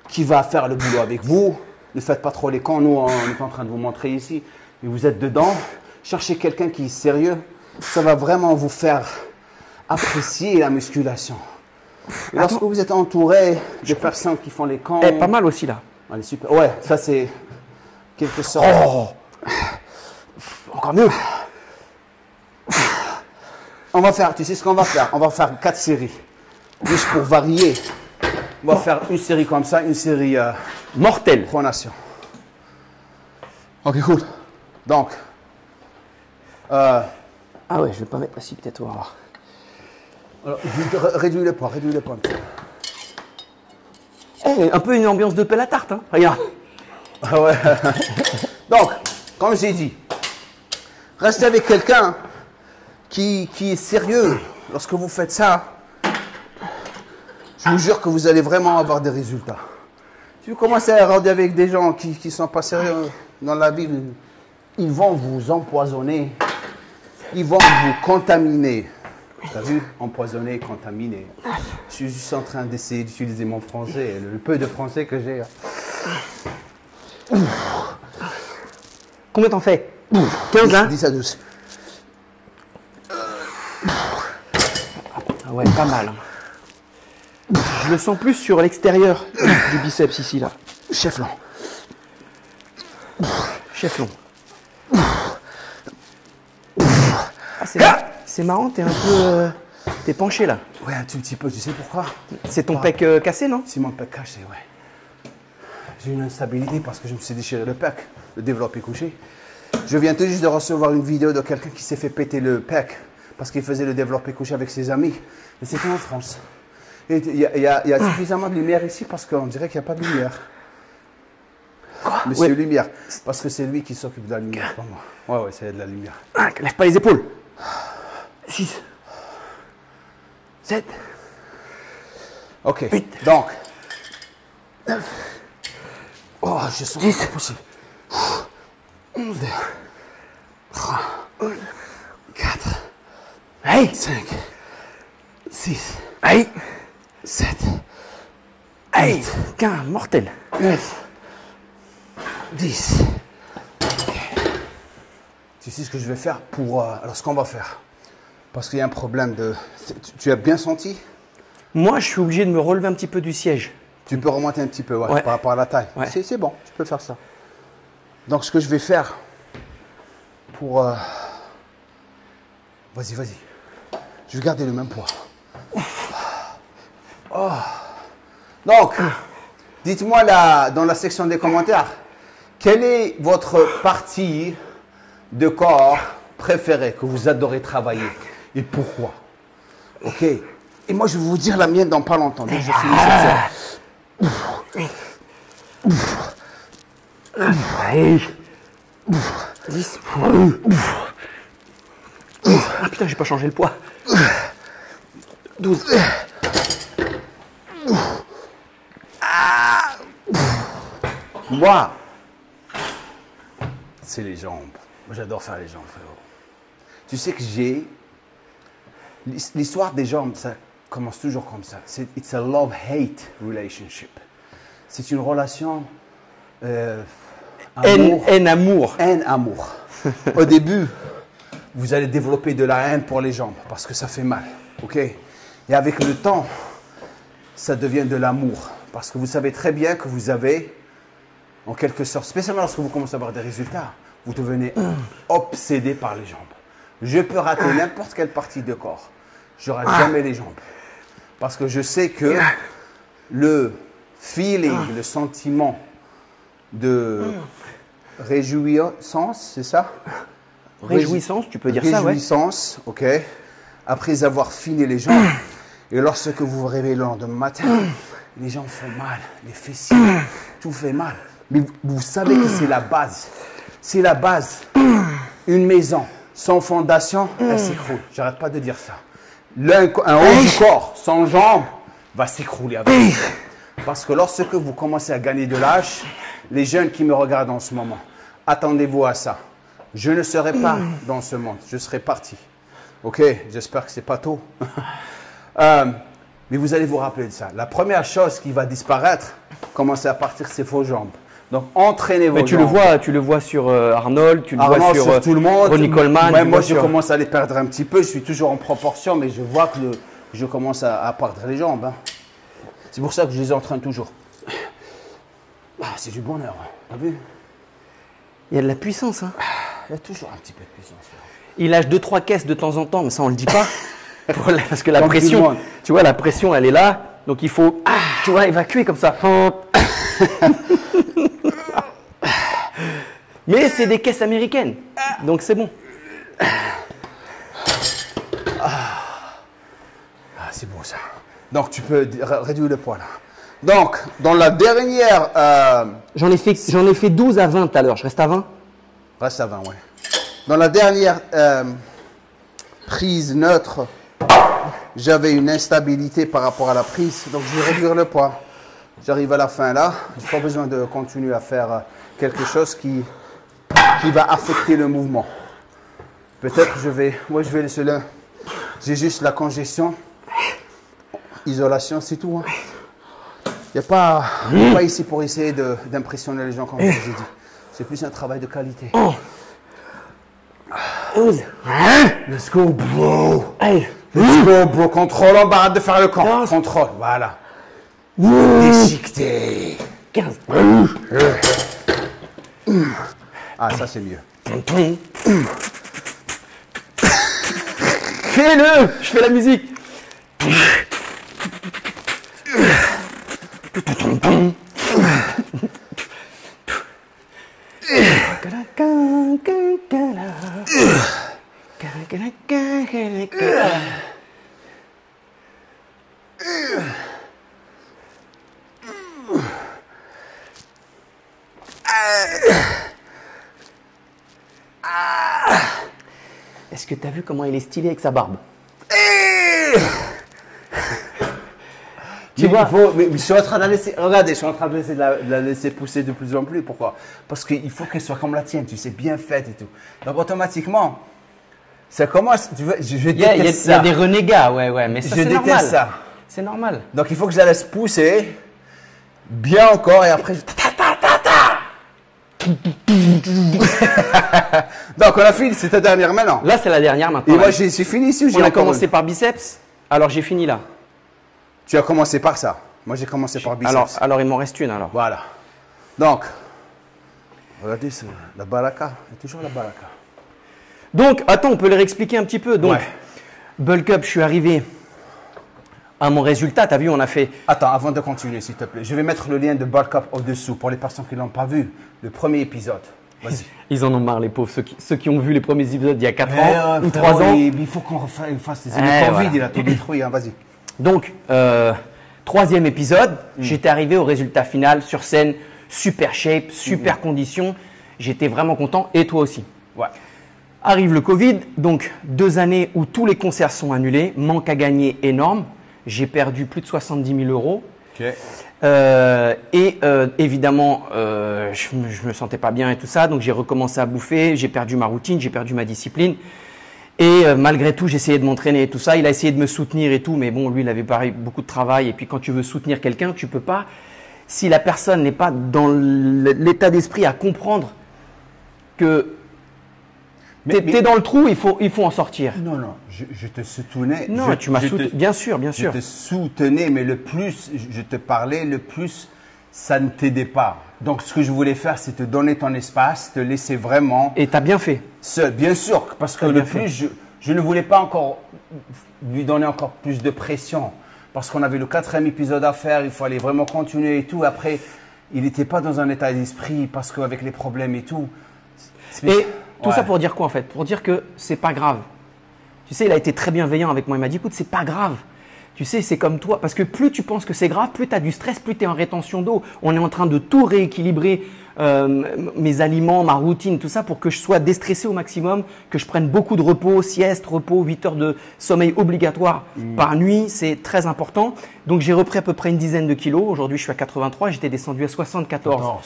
Qui va faire le boulot avec vous. Ne faites pas trop les cons. Nous, on est en train de vous montrer ici. Et vous êtes dedans. Cherchez quelqu'un qui est sérieux. Ça va vraiment vous faire apprécier la musculation. Et lorsque vous êtes entouré de personnes qui font les cons... Pas mal aussi, là. Allez, super. Ouais, ça, c'est quelque sorte... Oh, encore mieux. On va faire, tu sais ce qu'on va faire? On va faire 4 séries. Juste pour varier. On va faire une série comme ça, une série mortelle. Pronation. Ok, cool. Donc. Ah ouais, je vais pas mettre assis peut-être. Alors, réduis le poids, un peu. Un peu une ambiance de pelle à tarte, hein. Regarde. Ah ouais. Donc, comme j'ai dit, restez avec quelqu'un qui est sérieux. Lorsque vous faites ça, je vous jure que vous allez vraiment avoir des résultats. Si vous commencez à rôder avec des gens qui ne sont pas sérieux dans la vie, ils vont vous empoisonner. Ils vont vous contaminer. T'as vu? Empoisonner, contaminer. Je suis juste en train d'essayer d'utiliser mon français, le peu de français que j'ai. Combien t'en fais? 15, hein? 10 à 12. Ah ouais, pas mal. Je le sens plus sur l'extérieur du biceps ici, là. Chef long. Chef long. Ah, c'est marrant, t'es un peu... t'es penché là. Ouais, un tout petit peu, tu sais pourquoi? C'est ton pec cassé, non? C'est mon pec cassé, ouais. J'ai une instabilité parce que je me suis déchiré le pec, le développé couché. Je viens tout juste de recevoir une vidéo de quelqu'un qui s'est fait péter le pec parce qu'il faisait le développé couché avec ses amis. Et c'était en France. Et il y a suffisamment de lumière ici parce qu'on dirait qu'il n'y a pas de lumière. Quoi? Monsieur Lumière. Parce que c'est lui qui s'occupe de la lumière, pas moi. Ouais, c'est de la lumière. Ah, lève pas les épaules. 6. 7. Ok. 8. Donc. 9. Oh, je sens 10. c'est possible. 11. 3. 4. Hey. 5. 6. Hey. 7. Hey. 15. Mortel. 9. 10. Tu sais ce que je vais faire pour... alors, ce qu'on va faire. Parce qu'il y a un problème de... Tu as bien senti? Moi, je suis obligé de me relever un petit peu du siège. Tu peux remonter un petit peu, ouais, Ouais. par rapport à la taille. Ouais. C'est bon, tu peux faire ça. Donc, ce que je vais faire pour... Vas-y, vas-y. Je vais garder le même poids. Oh. Donc, dites-moi là, dans la section des commentaires, quelle est votre partie de corps préférée que vous adorez travailler et pourquoi? Ok. Et moi, je vais vous dire la mienne dans pas longtemps. Donc, je finis sur ça. Hey. 10. Ah putain, j'ai pas changé le poids. 12. Moi, c'est les jambes. Moi, j'adore faire les jambes, frérot. Tu sais que j'ai... L'histoire des jambes, ça commence toujours comme ça. It's a love-hate relationship. C'est une relation... Haine-amour. Haine-amour. Au début, vous allez développer de la haine pour les jambes parce que ça fait mal. Ok? Et avec le temps, ça devient de l'amour. Parce que vous savez très bien que vous avez, en quelque sorte, spécialement lorsque vous commencez à avoir des résultats, vous devenez obsédé par les jambes. Je peux rater n'importe quelle partie de corps. Je ne rate jamais les jambes. Parce que je sais que le feeling, le sentiment de réjouissance, c'est ça? Réjouissance, tu peux dire ça, ouais. Réjouissance, ok. Après avoir fini les jambes, et lorsque vous vous réveillez le lendemain matin, les jambes font mal, les fessiers, tout fait mal. Mais vous savez que c'est la base. C'est la base. Une maison sans fondation, elle s'écroule. J'arrête pas de dire ça. Un haut du corps sans jambes va s'écrouler avec ça. Parce que lorsque vous commencez à gagner de l'âge, les jeunes qui me regardent en ce moment, attendez-vous à ça. Je ne serai pas dans ce monde, je serai parti. Ok, j'espère que c'est pas tôt. Mais vous allez vous rappeler de ça. La première chose qui va disparaître, commencer à partir, c'est vos jambes. Donc entraînez vos jambes. Tu le vois sur Arnold, tu le vois Arnold, sur tout le monde. Ronnie Coleman. Ouais, moi, je commence à les perdre un petit peu. Je suis toujours en proportion, mais je vois que je commence à perdre les jambes. Hein. C'est pour ça que je les entraîne toujours. Ah, c'est du bonheur. Hein. T'as vu? Il y a de la puissance. Hein. Il y a toujours un petit peu de puissance. Il lâche 2-3 caisses de temps en temps, mais ça, on le dit pas. Parce que la Comme tout le pression, monde. tu vois, la pression, elle est là. Donc il faut, tu vois, évacuer comme ça. Mais c'est des caisses américaines. Donc c'est bon. Ah, c'est bon ça. Donc tu peux réduire le poids là. Donc, dans la dernière... J'en ai fait 12 à 20 tout à l'heure. Je reste à 20. Reste à 20, ouais. Dans la dernière prise neutre, j'avais une instabilité par rapport à la prise. Donc, je vais réduire le poids. J'arrive à la fin là. Je n'ai pas besoin de continuer à faire quelque chose qui va affecter le mouvement. Peut-être je vais laisser là. J'ai juste la congestion. Isolation, c'est tout. Hein. Il n'y a pas ici pour essayer d'impressionner les gens, comme je vous ai dit. C'est plus un travail de qualité. 11. Let's go, bro. Hey. Let's go, bro. Contrôle, on arrête de faire le camp. Contrôle, voilà. Déchiqueté. 15. Ah, ça c'est mieux. Fais-le! Je fais la musique. Est-ce que tu as vu comment il est stylé avec sa barbe? Tu vois, mais je suis en train de la laisser, regardez, je suis en train de la laisser pousser de plus en plus. Pourquoi? Parce qu'il faut qu'elle soit comme la tienne, tu sais, bien faite et tout. Donc automatiquement, ça commence, tu vois, je déteste ça. Il y a des renégats, ouais, mais ça c'est normal. Je déteste ça. C'est normal. Donc il faut que je la laisse pousser, bien encore, et après, Donc on a fini, c'est ta dernière maintenant. Là c'est la dernière maintenant. Et moi j'ai fini ici ou j'ai On a commencé par biceps, alors j'ai fini là. Tu as commencé par ça. Moi, j'ai commencé par biceps. Alors, il m'en reste une alors. Voilà. Donc, regardez, la baraka. Il y a toujours la baraka. Donc, attends, on peut les réexpliquer un petit peu. Donc, ouais. Bulk Up, je suis arrivé à mon résultat. Tu as vu, on a fait… Attends, avant de continuer, s'il te plaît. Je vais mettre le lien de Bulk Up au-dessous pour les personnes qui ne l'ont pas vu. Le premier épisode. Vas-y. Ils en ont marre, les pauvres. Ceux qui ont vu les premiers épisodes il y a 4 ans ou 3 ans. Il faut qu'on fasse des émissions Covid. Il a tout détruit. Hein, vas-y. Donc, 3e épisode, j'étais arrivé au résultat final sur scène, super shape, super conditions. J'étais vraiment content et toi aussi. Ouais. Arrive le Covid, donc 2 années où tous les concerts sont annulés, manque à gagner énorme. J'ai perdu plus de 70 000 euros. Okay. Évidemment, je me sentais pas bien et tout ça, donc j'ai recommencé à bouffer, j'ai perdu ma routine, j'ai perdu ma discipline. Et malgré tout, j'essayais de m'entraîner et tout ça. Il a essayé de me soutenir et tout, mais bon, lui, il avait pareil beaucoup de travail. Et puis, quand tu veux soutenir quelqu'un, tu peux pas. Si la personne n'est pas dans l'état d'esprit à comprendre que tu es dans le trou, il faut en sortir. Non, je te soutenais. Non, tu m'as soutenu. Bien sûr, bien sûr. Je te soutenais, mais le plus je te parlais, le plus ça ne t'aidait pas. Donc, ce que je voulais faire, c'est te donner ton espace, te laisser vraiment… Et tu as bien fait. Seul, bien sûr, parce que le plus, je ne voulais pas encore lui donner encore plus de pression. Parce qu'on avait le 4e épisode à faire, il fallait vraiment continuer et tout. Après, il n'était pas dans un état d'esprit parce qu'avec les problèmes et tout… Et tout ça pour dire quoi en fait? Pour dire que c'est pas grave. Tu sais, il a été très bienveillant avec moi. Il m'a dit, écoute, c'est pas grave. Tu sais, c'est comme toi. Parce que plus tu penses que c'est grave, plus tu as du stress, plus tu es en rétention d'eau. On est en train de tout rééquilibrer, mes aliments, ma routine, tout ça pour que je sois déstressé au maximum, que je prenne beaucoup de repos, sieste, repos, 8 heures de sommeil obligatoire par nuit. C'est très important. Donc, j'ai repris à peu près une dizaine de kilos. Aujourd'hui, je suis à 83. J'étais descendu à 74.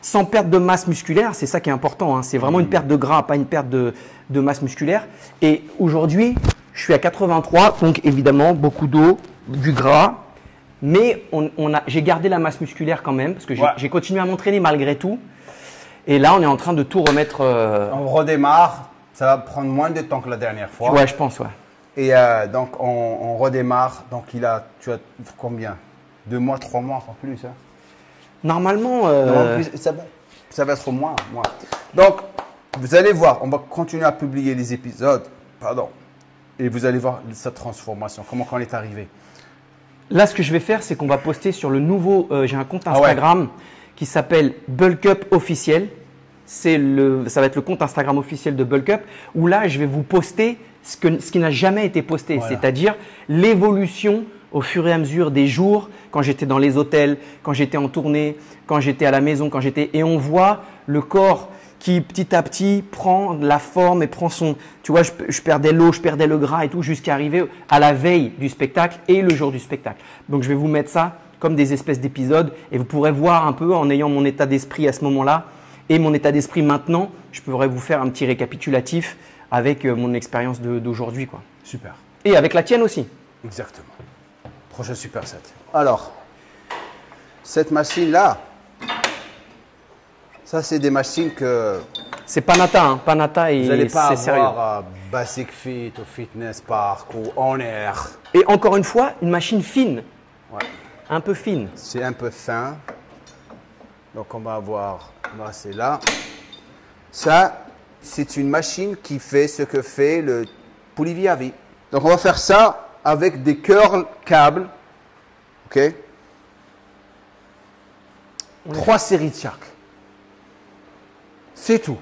Sans perte de masse musculaire, c'est ça qui est important. Hein. C'est vraiment une perte de gras, pas une perte de masse musculaire. Et aujourd'hui, je suis à 83, donc évidemment beaucoup d'eau, du gras, mais j'ai gardé la masse musculaire quand même parce que j'ai continué à m'entraîner malgré tout. Et là, on est en train de tout remettre. On redémarre, ça va prendre moins de temps que la dernière fois. Ouais, je pense, ouais. Et donc, on redémarre. Donc, tu as combien? 2 mois, 3 mois, encore plus, hein? Normalement, ça va être moins. Donc, vous allez voir, on va continuer à publier les épisodes. Pardon. Et vous allez voir sa transformation, comment on est arrivé. Là, ce que je vais faire, c'est qu'on va poster sur le nouveau… j'ai un compte Instagram qui s'appelle Bulk Up Officiel. Ça va être le compte Instagram officiel de Bulk Up où là, je vais vous poster ce qui n'a jamais été posté, voilà. C'est-à-dire l'évolution au fur et à mesure des jours, quand j'étais dans les hôtels, quand j'étais en tournée, quand j'étais à la maison, et on voit le corps qui petit à petit prend la forme et prend son… Tu vois, je perdais l'eau, je perdais le gras et tout jusqu'à arriver à la veille du spectacle et le jour du spectacle. Donc, je vais vous mettre ça comme des espèces d'épisodes et vous pourrez voir un peu en ayant mon état d'esprit à ce moment-là et mon état d'esprit maintenant, je pourrais vous faire un petit récapitulatif avec mon expérience d'aujourd'hui, quoi. Super. Et avec la tienne aussi. Exactement. Prochain Super 7. Alors, cette machine-là, ça c'est des machines que… C'est Panata, hein. Panata et c'est sérieux. Vous n'allez pas avoir Basic Fit ou Fitness Park ou On Air. Et encore une fois, une machine fine. Ouais. Un peu fine. C'est un peu fin. Donc on va c'est là. Ça, c'est une machine qui fait ce que fait le Puliviavi. Donc on va faire ça avec des curl câbles. OK? 3 séries de chaque. C'est tout.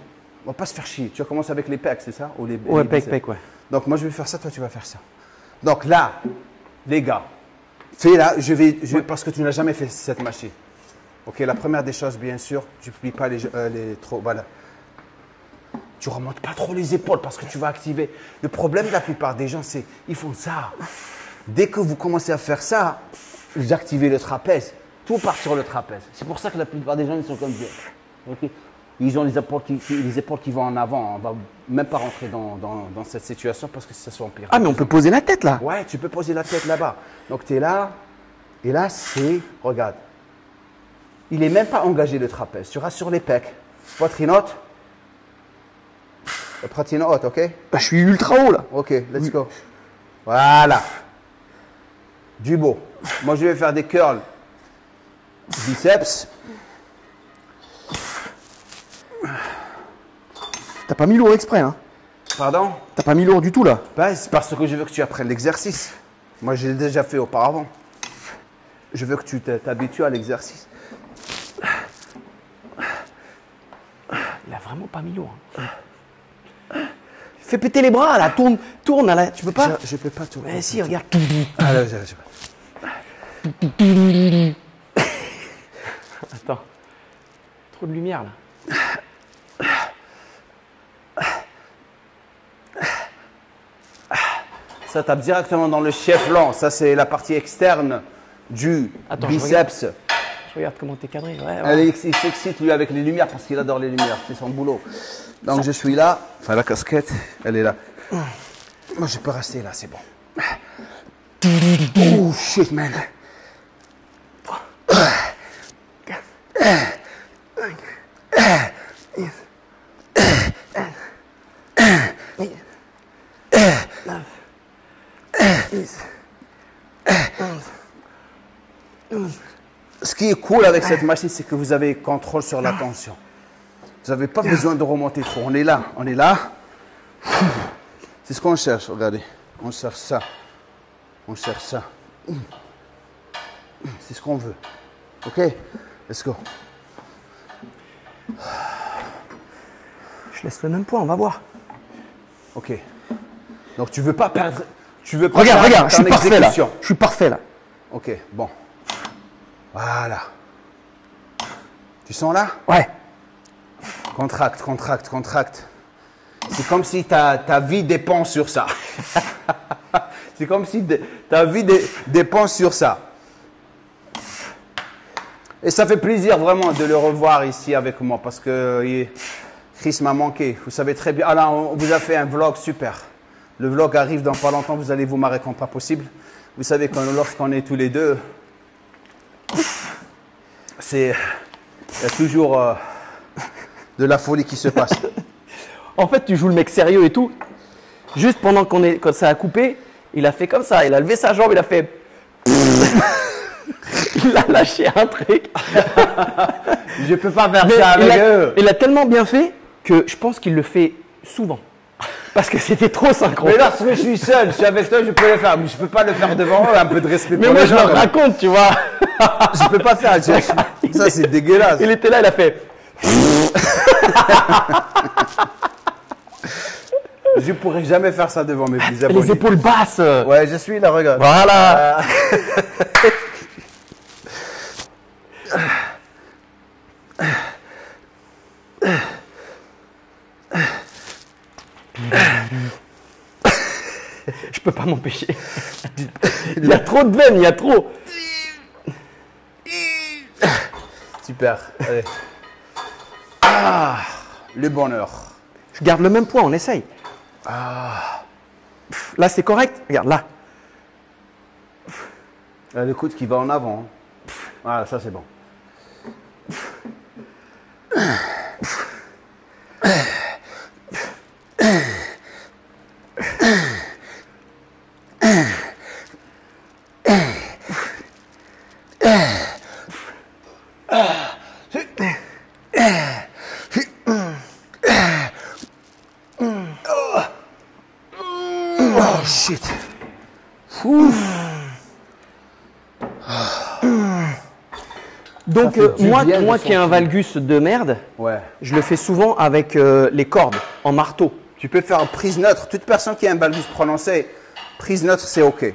On va pas se faire chier. Tu vas commencer avec les pecs, c'est ça? Ou les Ouais, biceps. pec, ouais. Donc moi je vais faire ça, toi tu vas faire ça. Donc là, les gars, fais là, parce que tu n'as jamais fait cette machine. Ok, la première des choses, bien sûr, tu ne plies pas les trop. Voilà. Tu ne remontes pas trop les épaules parce que tu vas activer. Le problème de la plupart des gens, c'est ils font ça. Dès que vous commencez à faire ça, vous activez le trapèze. Tout part sur le trapèze. C'est pour ça que la plupart des gens, ils sont comme ça. Okay. Ils ont les épaules qui vont en avant. On ne va même pas rentrer dans cette situation parce que ça soit empire. Ah, mais on peut poser la tête là. Ouais, tu peux poser la tête là-bas. Donc tu es là. Et là, regarde. Il n'est même pas engagé le trapèze. Tu restes sur les pecs. Poitrine haute. Poitrine haute, ok? Bah, je suis ultra haut là. Ok, let's go. Voilà. Du beau. Moi, je vais faire des curls. Biceps. T'as pas mis lourd exprès, hein? Pardon? T'as pas mis lourd du tout là. Ben, c'est parce que je veux que tu apprennes l'exercice. Moi, je l'ai déjà fait auparavant. Je veux que tu t'habitues à l'exercice. Il a vraiment pas mis lourd. Fais péter les bras là, tourne là, tu peux pas? Je peux pas tout. Mais si, regarde. Ah, là, Attends. Trop de lumière là. Ça tape directement dans le chef-flanc. Ça, c'est la partie externe du biceps. Je regarde comment t'es cadré. Ouais, ouais. Il s'excite lui avec les lumières parce qu'il adore les lumières. C'est son boulot. Donc je suis là. Enfin, la casquette, elle est là. Moi, je peux rester là, c'est bon. Oh shit, man. Ce qui est cool avec cette machine, c'est que vous avez contrôle sur la tension. Vous n'avez pas besoin de remonter trop. On est là, on est là. C'est ce qu'on cherche, regardez. On cherche ça. On cherche ça. C'est ce qu'on veut. Ok? Let's go. Je laisse le même poids, on va voir. Ok. Donc tu veux pas perdre. Tu veux pas regarde, je suis parfait là. Je suis parfait là. Ok, bon. Voilà. Tu sens là? Ouais. Contracte, contracte, contracte. C'est comme si ta vie dépend sur ça. C'est comme si ta vie dépend sur ça. Et ça fait plaisir vraiment de le revoir ici avec moi parce que Chris m'a manqué. Vous savez très bien. Ah là, on vous a fait un vlog super. Le vlog arrive dans pas longtemps. Vous allez vous marrer comme pas possible. Vous savez que lorsqu'on est tous les deux, il y a toujours de la folie qui se passe. En fait, tu joues le mec sérieux et tout. Juste pendant quand ça a coupé, il a fait comme ça. Il a levé sa jambe, il a fait. Il a lâché un truc. Je peux pas faire ça avec eux. Il a tellement bien fait que je pense qu'il le fait souvent. Parce que c'était trop synchro. Mais lorsque je suis seul, je suis avec toi, je peux le faire. Mais je peux pas le faire devant eux, un peu de respect. Mais moi, je leur raconte, tu vois. Je peux pas faire. Ça, c'est dégueulasse. Il était là, il a fait. Je pourrais jamais faire ça devant mes petits abonnés. Les épaules basses. Ouais, je suis là, regarde. Voilà. Je peux pas m'empêcher. Il y a trop de veines, il y a trop. Super. Allez. Ah, le bonheur. Je garde le même poids, on essaye. Ah. Là, c'est correct. Regarde, là. Le coude qui va en avant. Voilà, ça c'est bon. Oh shit. Ouh. Donc moi qui ai un valgus de merde, Ouais. je le fais souvent avec les cordes, en marteau. Tu peux faire prise neutre. Toute personne qui a un valgus prononcé, prise neutre, c'est OK.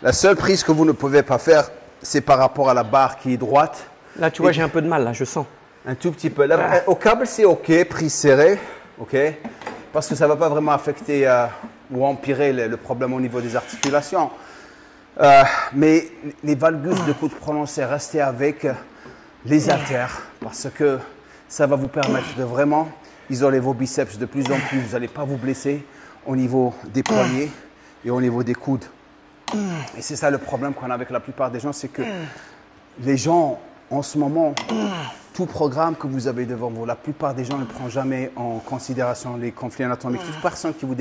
La seule prise que vous ne pouvez pas faire, c'est par rapport à la barre qui est droite. Là, tu vois, j'ai un peu de mal, là, je sens. Un tout petit peu. Là, au câble, c'est OK, prise serrée. OK. Parce que ça ne va pas vraiment affecter ou empirer le problème au niveau des articulations. Mais les valgus de coude prononcé, restez avec les haltères parce que ça va vous permettre de vraiment isoler vos biceps de plus en plus. Vous n'allez pas vous blesser au niveau des poignets et au niveau des coudes. Et c'est ça le problème qu'on a avec la plupart des gens, c'est que les gens, en ce moment, tout programme que vous avez devant vous, la plupart des gens ne prennent jamais en considération les conflits anatomiques. Toute personne qui vous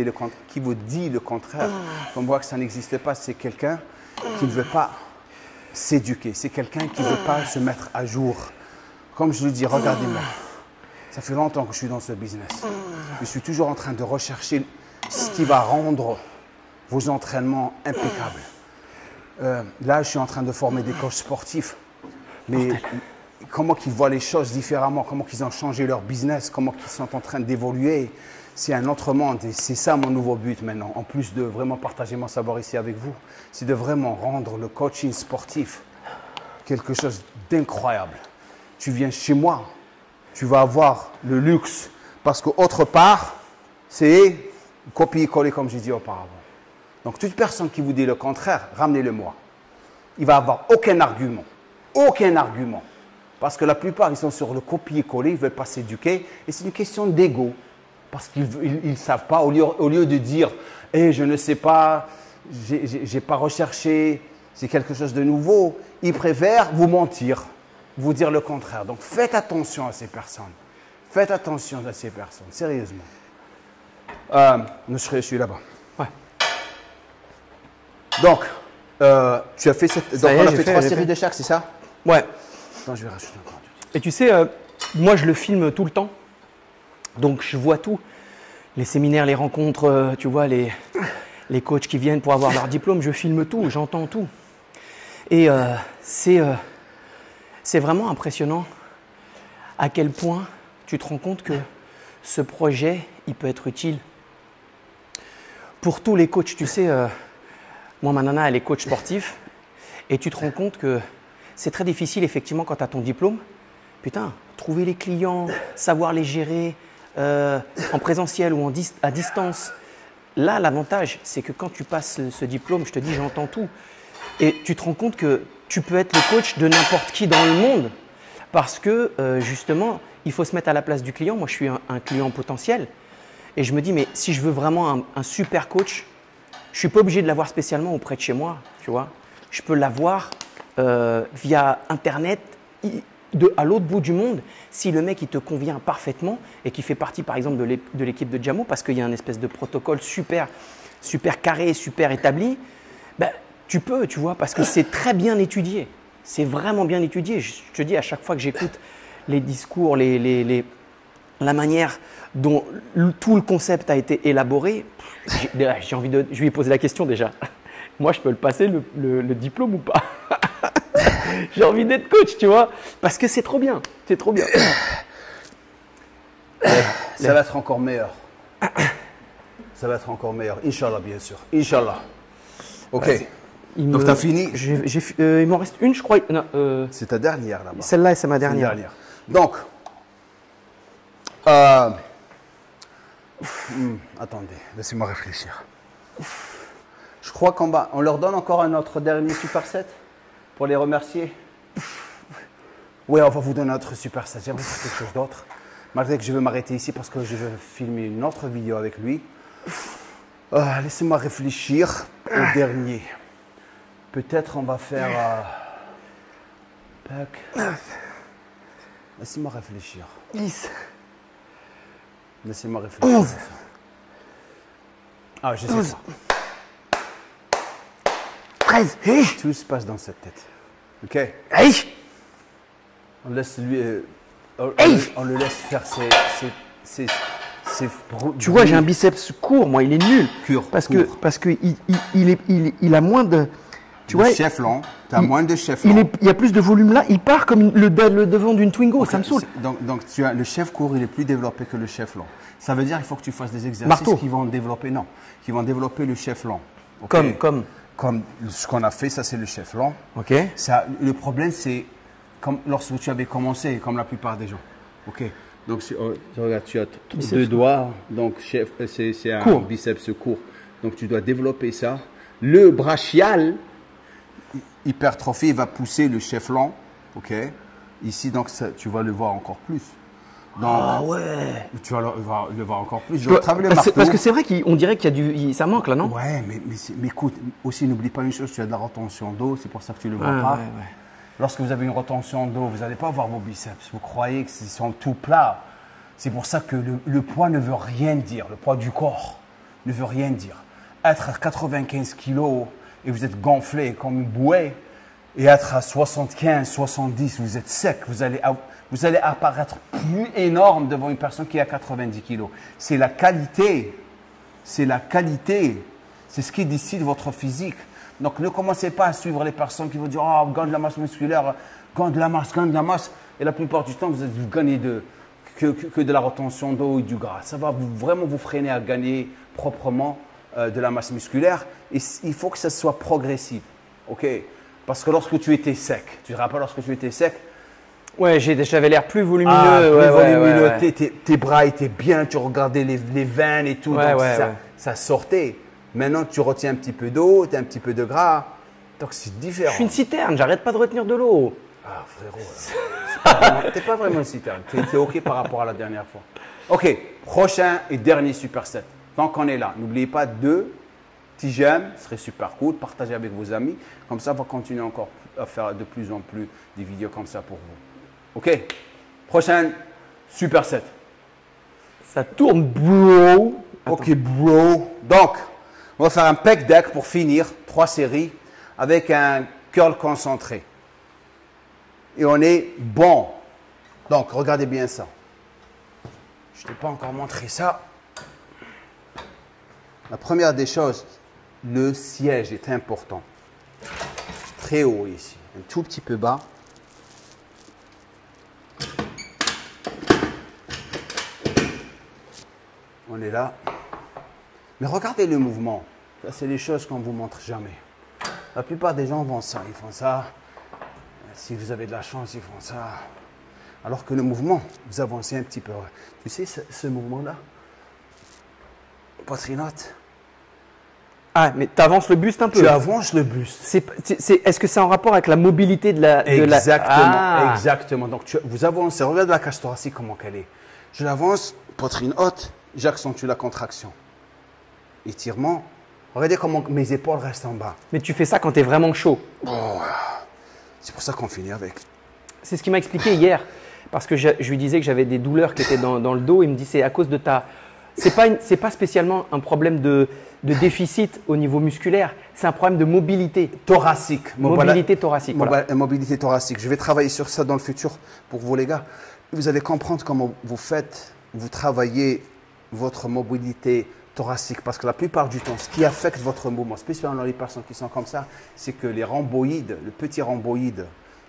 dit le contraire, on voit que ça n'existe pas, c'est quelqu'un qui ne veut pas s'éduquer. C'est quelqu'un qui ne veut pas se mettre à jour. Comme je le dis, regardez-moi. Ça fait longtemps que je suis dans ce business. Je suis toujours en train de rechercher ce qui va rendre vos entraînements impeccables. Là, je suis en train de former des coachs sportifs. Mais comment ils voient les choses différemment, comment ils ont changé leur business, comment ils sont en train d'évoluer. C'est un autre monde et c'est ça mon nouveau but maintenant. En plus de vraiment partager mon savoir ici avec vous, c'est de vraiment rendre le coaching sportif quelque chose d'incroyable. Tu viens chez moi, tu vas avoir le luxe parce qu'autre part, c'est copier-coller comme j'ai dit auparavant. Donc toute personne qui vous dit le contraire, ramenez-le moi. Il va avoir aucun argument. Aucun argument. Parce que la plupart, ils sont sur le copier-coller, ils ne veulent pas s'éduquer. Et c'est une question d'ego. Parce qu'ils ne savent pas, au lieu de dire hey, « je ne sais pas, je n'ai pas recherché, c'est quelque chose de nouveau », ils préfèrent vous mentir, vous dire le contraire. Donc faites attention à ces personnes. Faites attention à ces personnes, sérieusement. Je suis là-bas. Ouais. Donc, tu as fait cette. Donc, on a fait 3 séries de chaque, c'est ça? Ouais. Attends, je vais rajouter encore. Et tu sais, moi, je le filme tout le temps. Donc, je vois tout. Les séminaires, les rencontres, tu vois, les coachs qui viennent pour avoir leur diplôme, je filme tout, j'entends tout. Et c'est vraiment impressionnant à quel point tu te rends compte que ce projet, il peut être utile pour tous les coachs. Tu sais, moi, ma nana, elle est coach sportif. Et tu te rends compte que c'est très difficile, effectivement, quand tu as ton diplôme. Putain, trouver les clients, savoir les gérer en présentiel ou à distance. Là, l'avantage, c'est que quand tu passes ce diplôme, je te dis, j'entends tout. Et tu te rends compte que tu peux être le coach de n'importe qui dans le monde. Parce que, justement, il faut se mettre à la place du client. Moi, je suis un client potentiel. Et je me dis, mais si je veux vraiment un super coach, je ne suis pas obligé de l'avoir spécialement auprès de chez moi, tu vois. Je peux l'avoir via Internet à l'autre bout du monde si le mec il te convient parfaitement et qui fait partie par exemple de l'équipe de Jamo parce qu'il y a un espèce de protocole super carré, super établi. Ben, tu peux, tu vois, parce que c'est très bien étudié. C'est vraiment bien étudié. Je te dis, à chaque fois que j'écoute les discours, la manière dont tout le concept a été élaboré, j'ai envie de… Je lui ai posé la question déjà. Moi, je peux le passer le diplôme ou pas? J'ai envie d'être coach, tu vois, parce que c'est trop bien. C'est trop bien. Ça va être encore meilleur. Ça va être encore meilleur. Inch'Allah, bien sûr. Inch'Allah. OK. Donc, tu as fini? Il m'en reste une, je crois. C'est ta dernière là-bas. Celle-là, c'est ma dernière. Donc, attendez, laissez-moi réfléchir. Je crois on leur donne encore un autre dernier superset pour les remercier. Oui, on va vous donner notre superset. J'aimerais faire quelque chose d'autre. Malgré que je veux m'arrêter ici parce que je veux filmer une autre vidéo avec lui. Laissez-moi réfléchir au dernier. Peut-être on va faire… Laissez-moi réfléchir. 10. Laissez-moi réfléchir. 11. Ah, je sais 12. pas. 13. Tout se passe dans cette tête. OK? Hey. On laisse lui… on le laisse faire Tu vois, j'ai un biceps court, moi, il est nul. Court, Parce court. que il a moins de. Tu vois, chef long, tu as moins de chef il long. y a plus de volume là. Il part comme le devant d'une Twingo. Ça me saoule. Donc tu as le chef court, il est plus développé que le chef long. Ça veut dire qu'il faut que tu fasses des exercices qui vont développer, le chef long. Okay? Comme ce qu'on a fait, ça c'est le chef long. Ok. Ça, le problème c'est comme lorsque tu avais commencé, comme la plupart des gens. Ok. Donc regarde, tu as deux doigts, donc c'est un biceps court. Donc tu dois développer ça. Le brachial, hypertrophie, va pousser le chef long. Ok. Ici donc ça, tu vas le voir encore plus. Donc, ah ouais. Tu vas le voir encore plus. Parce que c'est vrai qu'on dirait qu'il y a ça manque là, non? Ouais, mais écoute, aussi n'oublie pas une chose, tu as de la retention d'eau, c'est pour ça que tu ne le vois pas. Ouais. Lorsque vous avez une retention d'eau, vous n'allez pas voir vos biceps. Vous croyez qu'ils sont tout plats. C'est pour ça que le poids ne veut rien dire. Le poids du corps ne veut rien dire. Être à 95 kg et vous êtes gonflé comme une bouée, et être à 75, 70, vous êtes sec, vous allez apparaître plus énorme devant une personne qui a 90 kg. C'est la qualité. C'est la qualité. C'est ce qui décide votre physique. Donc, ne commencez pas à suivre les personnes qui vont dire « Oh, gagne de la masse musculaire, gagne de la masse. » Et la plupart du temps, vous gagnez que de la retention d'eau et du gras. Ça va vraiment vous freiner à gagner proprement de la masse musculaire. Et il faut que ça soit progressif. OK? Parce que lorsque tu étais sec, tu te rappelles lorsque tu étais sec? Ouais, j'avais l'air plus volumineux. Tes bras étaient bien, tu regardais les veines et tout. Ça sortait. Maintenant, tu retiens un petit peu d'eau, tu as un petit peu de gras. Donc, c'est différent. Je suis une citerne, j'arrête pas de retenir de l'eau. Ah, frérot. T'es pas vraiment une citerne. Tu es OK par rapport à la dernière fois. OK, prochain et dernier superset. Tant qu'on est là, n'oubliez pas 2 petits j'aime, ce serait super cool. Partagez avec vos amis. Comme ça, on va continuer encore à faire de plus en plus des vidéos comme ça pour vous. OK, prochain superset. Ça tourne, bro. OK, bro. Donc, on va faire un pec deck pour finir, 3 séries, avec un curl concentré. Et on est bon. Donc, regardez bien ça. Je ne t'ai pas encore montré ça. La première des choses, le siège est important. Très haut ici, un tout petit peu bas. On est là. Mais regardez le mouvement. Ça, c'est les choses qu'on ne vous montre jamais. La plupart des gens vont ça, ils font ça. Si vous avez de la chance, ils font ça. Alors que le mouvement, vous avancez un petit peu. Tu sais, ce mouvement-là, poitrine haute. Ah, mais tu avances le buste un peu. Tu avances le buste. Est-ce que c'est en rapport avec la mobilité de la… Exactement, exactement. Donc, vous avancez. Regarde la cage thoracique, comment qu'elle est. Je l'avance, poitrine haute, j'accentue la contraction. Étirement. Regardez comment mes épaules restent en bas. Mais tu fais ça quand tu es vraiment chaud. Oh, c'est pour ça qu'on finit avec. C'est ce qu'il m'a expliqué hier. Parce que je lui disais que j'avais des douleurs qui étaient dans le dos. Il me dit c'est à cause de ta… C'est pas spécialement un problème de déficit au niveau musculaire. C'est un problème de mobilité. Thoracique. Mobilité thoracique. Voilà. Mobilité thoracique. Je vais travailler sur ça dans le futur pour vous les gars. Vous allez comprendre comment vous travaillez votre mobilité thoracique. Parce que la plupart du temps, ce qui affecte votre mouvement, spécialement dans les personnes qui sont comme ça, c'est que les rhomboïdes, le petit rhomboïde,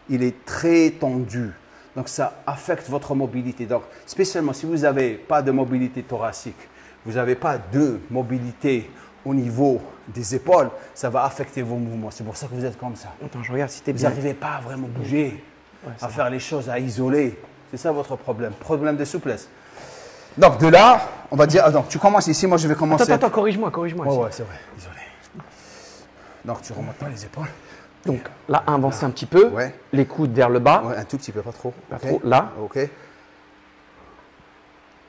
il est très tendu. Donc, ça affecte votre mobilité. Donc, spécialement si vous n'avez pas de mobilité thoracique, vous n'avez pas de mobilité au niveau des épaules, ça va affecter vos mouvements. C'est pour ça que vous êtes comme ça. Attends, je regarde si tu es Vous bien. n'arrivez pas à vraiment bouger, à faire les choses, à isoler. C'est ça votre problème. Problème de souplesse. Donc, de là, on va dire… donc, tu commences ici, moi je vais commencer… Attends, corrige-moi. Ouais, c'est vrai. Désolé. Donc, tu ne remontes pas les épaules. Donc là, avancer un petit peu, les coudes vers le bas. Ouais, un tout petit peu, pas trop. Pas trop, là. OK.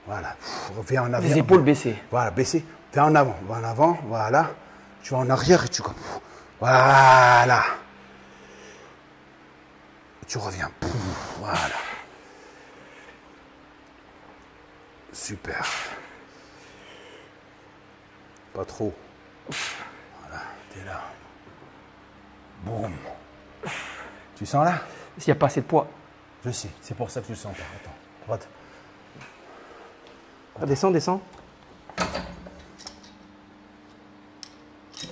Voilà. Reviens en avant. Les épaules baissées. Voilà, baissées. Viens en avant. Va en avant, voilà. Tu vas en arrière et tu… Voilà. Tu reviens. Voilà. Super. Pas trop. Voilà, t'es là. Boum. Tu sens là? S'il n'y a pas assez de poids. Je sais, c'est pour ça que tu sens pas. Attends, droite. Ah, descends, descends.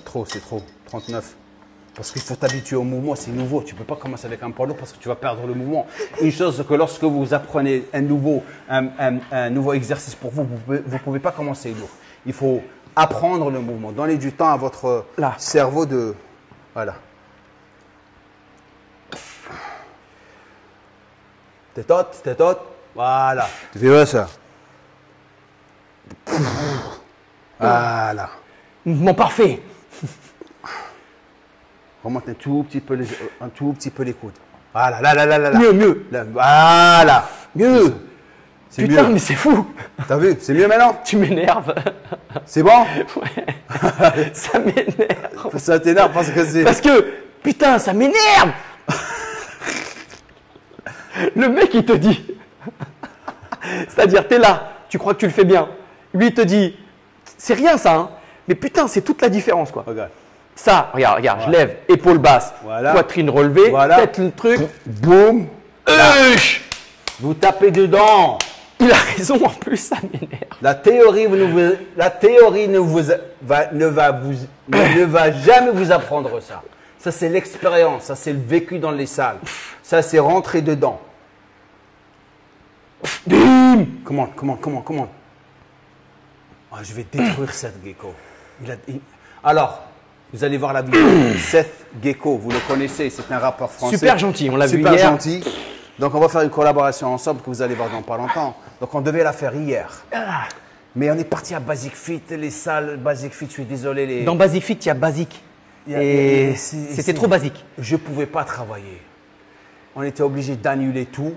Trop, c'est trop. 39. Parce qu'il faut t'habituer au mouvement, c'est nouveau. Tu ne peux pas commencer avec un poids lourd parce que tu vas perdre le mouvement. Une chose, c'est que lorsque vous apprenez un nouveau exercice pour vous, vous ne pouvez pas commencer lourd. Il faut apprendre le mouvement. Donnez du temps à votre cerveau de... Voilà. Tétote, tétote. Voilà. Tu fais ça. Voilà. Mouvement parfait. Remonte un tout petit peu les coudes. Voilà, là. Mieux, mieux. Là, voilà. Mieux. C'est Putain, mieux. mais c'est fou. T'as vu? C'est mieux maintenant? Tu m'énerves. C'est bon? Ouais. Ça m'énerve. Ça t'énerve parce que c'est... Parce que, putain, ça m'énerve. Le mec, il te dit. C'est-à-dire, t'es là, tu crois que tu le fais bien. Lui, il te dit, c'est rien ça, hein. Mais putain, c'est toute la différence, quoi. Regarde. Ça, regarde, je lève, épaule basse, Voilà. poitrine relevée, tête le truc. Boum. Vous tapez dedans. Il a raison, en plus, ça m'énerve. La théorie ne va jamais vous apprendre ça. Ça, c'est l'expérience. Ça, c'est le vécu dans les salles. Ça, c'est rentrer dedans. Bim. Comment? Ah, je vais détruire Seth Gecko. Alors, vous allez voir la vidéo. Seth Gecko, vous le connaissez, c'est un rappeur français. Super gentil, on l'a vu Super hier. gentil. Donc, on va faire une collaboration ensemble que vous allez voir dans pas longtemps. Donc, on devait la faire hier. Mais on est parti à Basic Fit, les salles Basic Fit, je suis désolé. Dans Basic Fit, il y a Basic. Et c'était trop basique. Je ne pouvais pas travailler. On était obligé d'annuler tout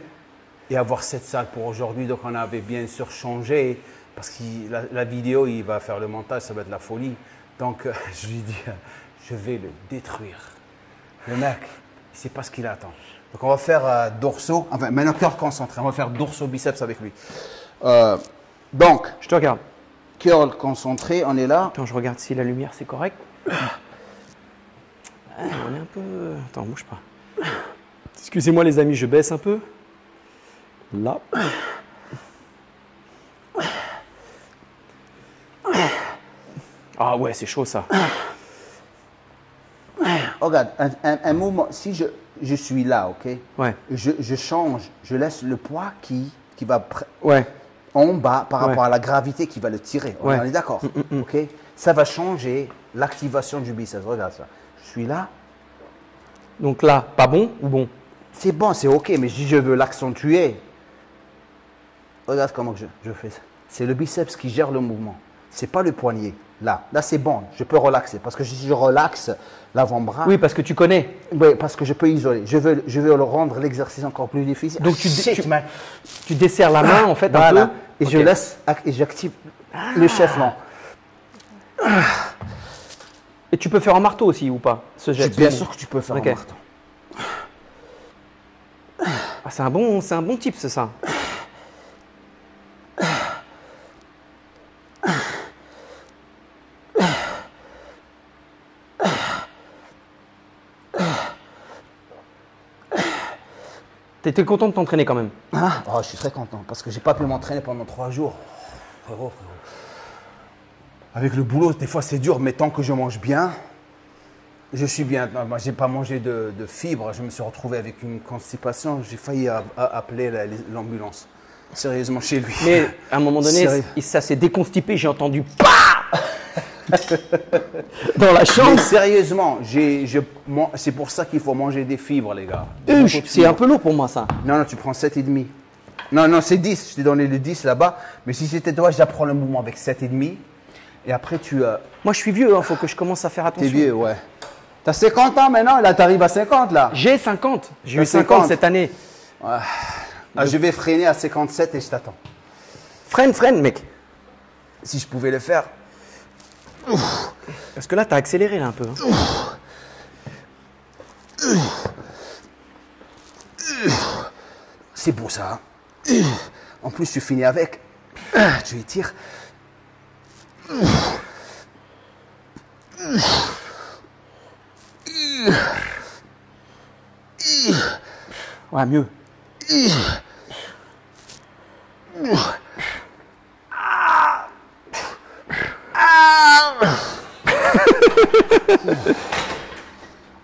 et avoir cette salle pour aujourd'hui. Donc, on avait bien sûr changé parce que la vidéo, il va faire le montage, ça va être la folie. Donc, je lui dis, je vais le détruire. Le mec, il ne sait pas ce qu'il attend. Donc, on va faire dorsaux. Enfin, maintenant, cœur concentré. On va faire dorsaux biceps avec lui. Donc, Je te regarde. cœur concentré, on est là. Attends, je regarde si la lumière, c'est correct. On est un peu... Attends, bouge pas. Excusez-moi les amis, je baisse un peu. Là. Ah ouais, c'est chaud ça. Regarde, un mouvement, si je suis là, ok? Ouais. Je change, je laisse le poids qui va Ouais. en bas par Ouais. rapport à la gravité qui va le tirer. Ouais. On est d'accord? Ok? Ça va changer l'activation du biceps. Regarde ça. Je suis là. Donc là, pas bon ou bon? C'est bon, c'est ok, mais si je veux l'accentuer, regarde comment je fais ça. C'est le biceps qui gère le mouvement. C'est pas le poignet. Là c'est bon, je peux relaxer. Parce que si je relaxe l'avant-bras, Oui, parce que tu connais. oui, parce que je peux isoler. Je veux le rendre l'exercice encore plus difficile. Donc tu desserres la main en fait Voilà. un peu. Et je Ok. laisse et j'active le chef-long. Et tu peux faire en marteau aussi ou pas ce geste? Bien sûr que tu peux faire Ok. un marteau. Ah, c'est un bon tip, c'est ça. T'étais content de t'entraîner quand même. Ah, oh, je suis très content parce que j'ai pas pu m'entraîner pendant 3 jours. Frérot. Avec le boulot, des fois c'est dur, mais tant que je mange bien, je suis bien. Moi, j'ai pas mangé de fibres. Je me suis retrouvé avec une constipation. J'ai failli appeler l'ambulance. Sérieusement, chez lui. Mais à un moment donné, Sérieux. ça s'est déconstipé. J'ai entendu PAH dans la Mais chambre. sérieusement, c'est pour ça qu'il faut manger des fibres, les gars. C'est un peu lourd pour moi ça. Non, tu prends 7,5. Non, c'est 10. Je t'ai donné le 10 là-bas. Mais si c'était toi, j'apprends le mouvement avec 7,5. Et après, Moi, je suis vieux. Faut que je commence à faire t'es attention. vieux, ouais. T'as 50 ans maintenant, là, t'arrives à 50 là. J'ai 50. J'ai eu T'as 50 50 cette année. Ah, je vais freiner à 57 et je t'attends. Freine, mec. Si je pouvais le faire. Parce que là, t'as accéléré là un peu. C'est beau ça. Hein. En plus, tu finis avec. Tu étires. Ouais, mieux.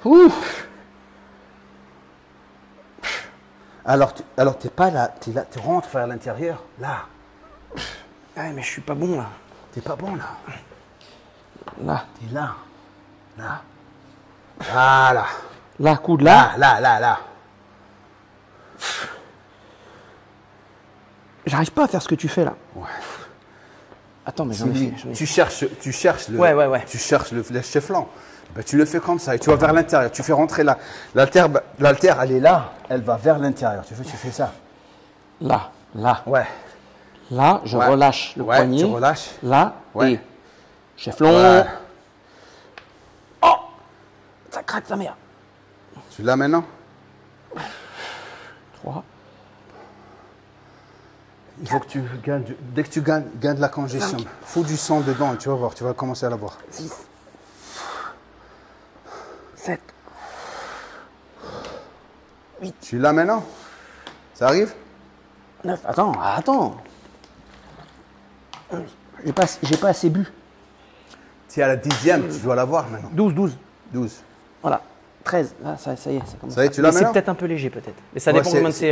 Ouf. Alors, t'es pas là, tu rentres vers l'intérieur, là. Ouais, mais je suis pas bon là. T'es pas bon, là. Là. T'es là. Là. Voilà. Là, coude là. Là. J'arrive pas à faire ce que tu fais là. Ouais. Attends, mais j'en ai fait. Tu cherches le. Ouais. Tu cherches le chef-flanc. Ben, tu le fais comme ça et tu vas vers l'intérieur. Tu fais rentrer là. L'haltère, elle est là. Elle va vers l'intérieur. Tu fais ça. Là. Ouais. Là, je relâche le poignet. Tu relâches. Là. Ouais. Et chef-long. Ouais. Oh, ça craque sa mère. Tu l'as maintenant? 3. Il faut que tu gagnes, dès que tu gagnes de la congestion, faut du sang dedans et tu vas voir, tu vas commencer à l'avoir. 6. 7. 8. Tu l'as maintenant? Ça arrive? 9. Attends. J'ai pas assez bu. Tu es à la 10e, tu dois l'avoir maintenant. 12. 12. Voilà. 13. Là, ça y est, ça commence. Ça y est, tu Mais l'as c'est maintenant? peut-être un peu léger, peut-être. Mais ça Ouais, dépend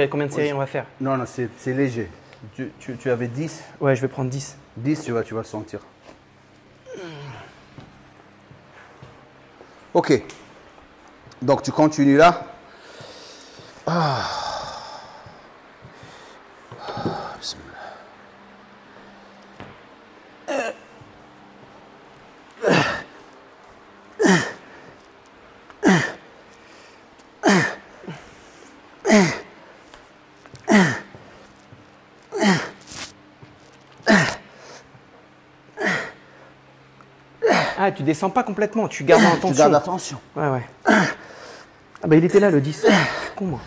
combien de séries on va faire. Non, c'est léger. Tu avais 10. Ouais, je vais prendre 10. 10, tu vas le sentir. Ok. Donc tu continues là. Bismillah. Ah, tu descends pas complètement, tu gardes en tension. Tu gardes la tension. Ouais. Ah bah il était là le 10. Je suis con moi.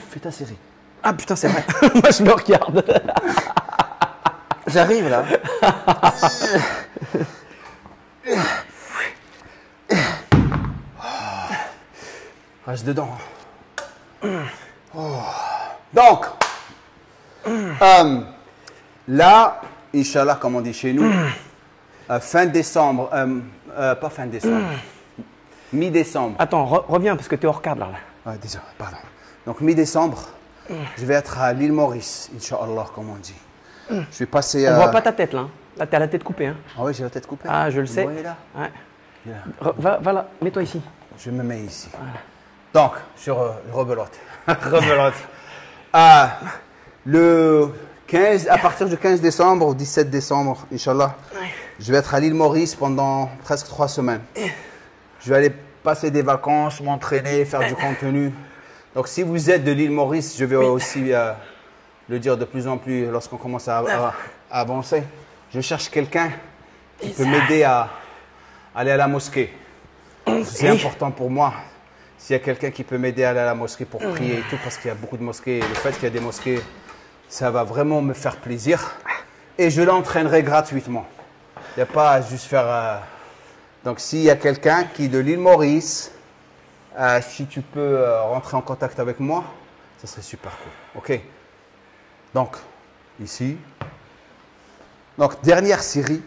Fais ta série. Ah putain, c'est vrai. Moi je me regarde. J'arrive là. Reste dedans. Donc, là, Inch'Allah, comme on dit chez nous, fin décembre, pas fin décembre, mi-décembre. Attends, reviens parce que t'es hors cadre là. Ah, désolé, pardon. Donc, mi-décembre, je vais être à l'île Maurice, Inch'Allah, comme on dit. Je vais passer On voit pas ta tête là. Là, t'as la tête coupée. Hein. Ah oui, j'ai la tête coupée. Ah, je le sais. Vous voyez là? Ouais. Là. Va là, mets-toi ici. Je me mets ici. Voilà. Donc, je rebelote. rebelote. Le 15, à partir du 15 décembre au 17 décembre, Inch'Allah, je vais être à l'île Maurice pendant presque 3 semaines. Je vais aller passer des vacances, m'entraîner, faire du contenu. Donc, si vous êtes de l'île Maurice, je vais aussi le dire de plus en plus lorsqu'on commence à avancer. Je cherche quelqu'un qui peut m'aider à aller à la mosquée. C'est important pour moi. S'il y a quelqu'un qui peut m'aider à aller à la mosquée pour prier et tout, parce qu'il y a beaucoup de mosquées, et le fait qu'il y a des mosquées, ça va vraiment me faire plaisir. Et je l'entraînerai gratuitement. Il n'y a pas à juste faire... Donc, s'il y a quelqu'un qui est de l'île Maurice, si tu peux rentrer en contact avec moi, ça serait super cool. OK? Donc, ici. Donc, dernière série.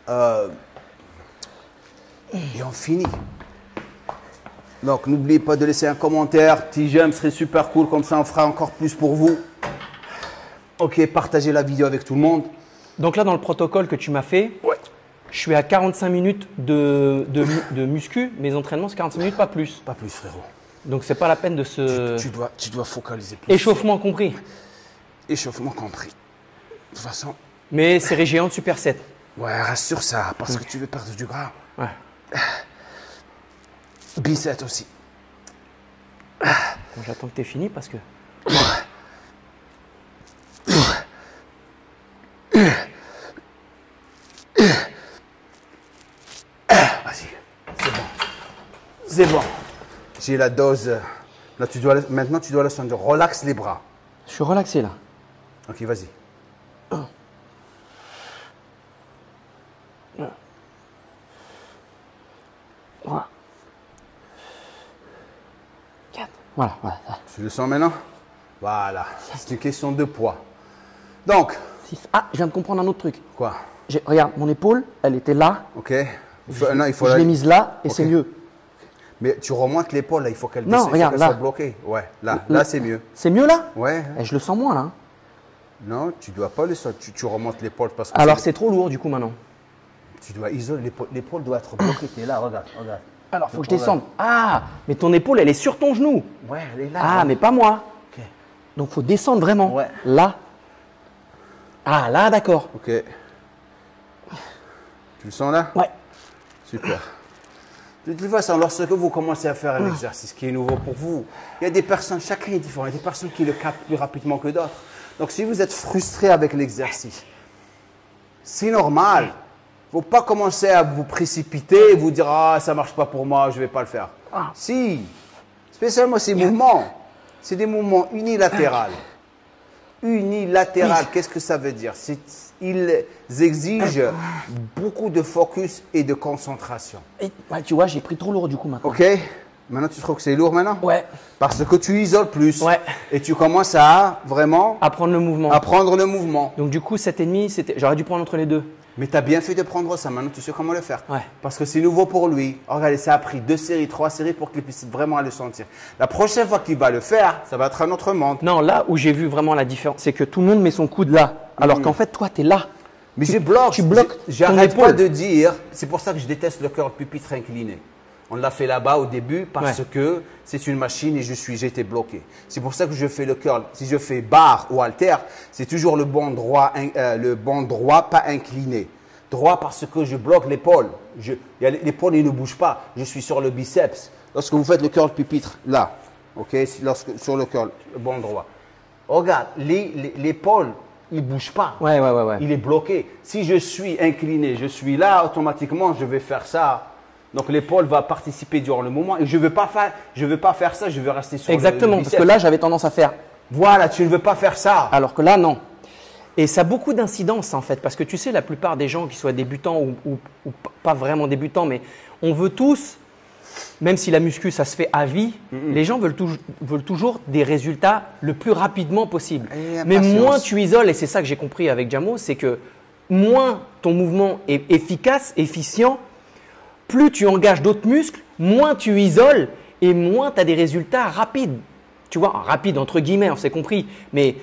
Et on finit. Donc, n'oubliez pas de laisser un commentaire. Petit j'aime serait super cool. Comme ça, on fera encore plus pour vous. OK, partagez la vidéo avec tout le monde. Donc là, dans le protocole que tu m'as fait, je suis à 45 minutes de muscu. Mes entraînements, c'est 45 minutes, pas plus. Pas plus, frérot. Donc, c'est pas la peine de se... Tu dois focaliser plus. Échauffement compris. Échauffement compris. De toute façon... Mais série géante superset. Ouais, reste sur ça, parce que tu veux perdre du gras. Ouais. Biceps aussi. Bon, j'attends que tu aies fini parce que... Vas-y, c'est bon. C'est bon. J'ai la dose. Là, maintenant, tu dois le sentir. Relaxe les bras. Je suis relaxé là. Ok, vas-y. 1. 2. 3. 4. Voilà. Tu le sens maintenant? Voilà. C'est une question de poids. Donc. 6. Ah, je viens de comprendre un autre truc. Quoi? Regarde, mon épaule, elle était là. Ok. Non, je l'ai mise là et c'est mieux. Mais tu remontes l'épaule, là, il faut qu'elle soit bloquée. Ouais, là c'est mieux. C'est mieux là? Ouais. Et je le sens moins là. Non, tu dois pas le sentir. Tu remontes l'épaule parce que. Alors c'est trop lourd du coup maintenant. Tu dois isoler l'épaule. L'épaule doit être bloquée. Tu es là, regarde. Alors, faut que je descende. Ah, mais ton épaule, elle est sur ton genou. Ouais, elle est là. Ah, mais pas moi. Ok. Donc, faut descendre vraiment. Ouais. Là. Ah, là, d'accord. Ok. Tu le sens là? Ouais. Super. De toute façon, lorsque vous commencez à faire un exercice qui est nouveau pour vous, il y a des personnes, chacun est différent, il y a des personnes qui le captent plus rapidement que d'autres. Donc, si vous êtes frustré avec l'exercice, c'est normal. Il ne faut pas commencer à vous précipiter et vous dire « Ah, ça ne marche pas pour moi, je ne vais pas le faire. » Si, spécialement ces mouvements, c'est des mouvements unilatéraux. Unilatéral, qu'est-ce que ça veut dire? Ils exigent beaucoup de focus et de concentration. Et, ouais, tu vois, j'ai pris trop lourd du coup maintenant. Ok? Maintenant, tu trouves que c'est lourd maintenant? Ouais. Parce que tu isoles plus. Ouais. Et tu commences à vraiment apprendre le mouvement. apprendre le mouvement. Donc du coup, 7,5, j'aurais dû prendre entre les deux. Mais tu as bien fait de prendre ça. Maintenant, tu sais comment le faire. Ouais. Parce que c'est nouveau pour lui. Regardez, ça a pris 2 séries, 3 séries pour qu'il puisse vraiment le sentir. La prochaine fois qu'il va le faire, ça va être un autre monde. Non, là où j'ai vu vraiment la différence, c'est que tout le monde met son coude là. Alors qu'en fait, toi, tu es là. Mais je bloque. Tu bloques. J'arrête pas de dire. C'est pour ça que je déteste le curl pupitre incliné. On l'a fait là-bas au début parce que c'est une machine et j'ai été bloqué. C'est pour ça que je fais le curl. Si je fais barre ou halter, c'est toujours le bon droit, pas incliné. Droit parce que je bloque l'épaule. L'épaule ne bouge pas. Je suis sur le biceps. Lorsque vous faites le curl pupitre, là, ok, sur le curl, le bon droit. Regarde, l'épaule, il ne bouge pas. Ouais. Il est bloqué. Si je suis incliné, je suis là, automatiquement, je vais faire ça. Donc l'épaule va participer durant le mouvement et je ne veux pas faire ça, je veux rester sur Exactement, le parce que là, j'avais tendance à faire. Voilà, tu ne veux pas faire ça. Alors que là, non. Et ça a beaucoup d'incidence en fait, parce que tu sais, la plupart des gens qui soient débutants ou pas vraiment débutants, mais on veut tous, même si la muscu, ça se fait à vie, les gens veulent toujours des résultats le plus rapidement possible. Mais moins tu isoles, et c'est ça que j'ai compris avec Jamo, c'est que moins ton mouvement est efficace, efficient, plus tu engages d'autres muscles, moins tu isoles et moins tu as des résultats rapides. Tu vois, rapide entre guillemets, on s'est compris. Mais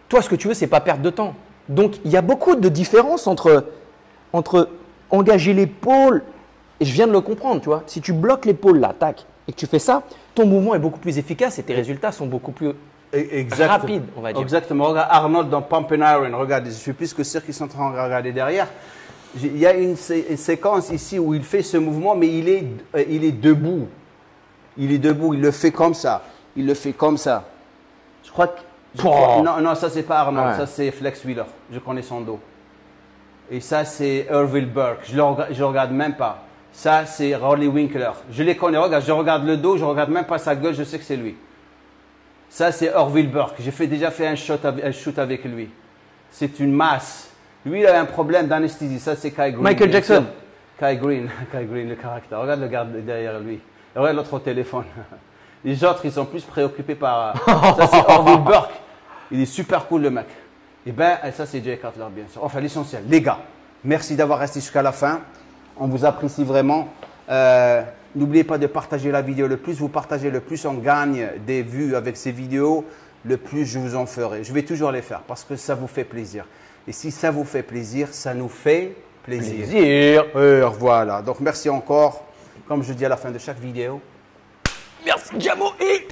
toi, ce que tu veux, c'est pas perdre de temps. Donc, il y a beaucoup de différences entre engager l'épaule, et je viens de le comprendre, tu vois. Si tu bloques l'épaule là, tac, et que tu fais ça, ton mouvement est beaucoup plus efficace et tes résultats sont beaucoup plus rapides, on va dire. Exactement. Regarde Arnold dans Pump and Iron. Regarde, je suis plus que sûr qu'ils sont en train de regarder derrière. Il y a une séquence ici où il fait ce mouvement, mais il est debout. Il est debout, il le fait comme ça. Il le fait comme ça. Je crois que… Non, ça c'est pas Arnold, ça c'est Flex Wheeler. Je connais son dos. Et ça c'est Orville Burke. Je le regarde même pas. Ça c'est Rolly Winkler. Je les connais. Regarde, je regarde le dos, je regarde même pas sa gueule, je sais que c'est lui. Ça c'est Orville Burke. J'ai déjà fait un shoot avec lui. C'est une masse. Lui, il a un problème d'anesthésie. Ça, c'est Kai Green. Michael Jackson. Kai Green, le caractère. Regarde le gars derrière lui. Regarde l'autre au téléphone. Les autres, ils sont plus préoccupés par… Ça, c'est Orville Burke. Il est super cool, le mec. Et bien, ça, c'est Jay Cutler, bien sûr. Enfin, l'essentiel. Les gars, merci d'avoir resté jusqu'à la fin. On vous apprécie vraiment. N'oubliez pas de partager la vidéo. Le plus vous partagez, le plus on gagne des vues avec ces vidéos, le plus je vous en ferai. Je vais toujours les faire parce que ça vous fait plaisir. Et si ça vous fait plaisir, ça nous fait plaisir. Voilà. Donc, merci encore. Comme je dis à la fin de chaque vidéo. Merci Jamo et…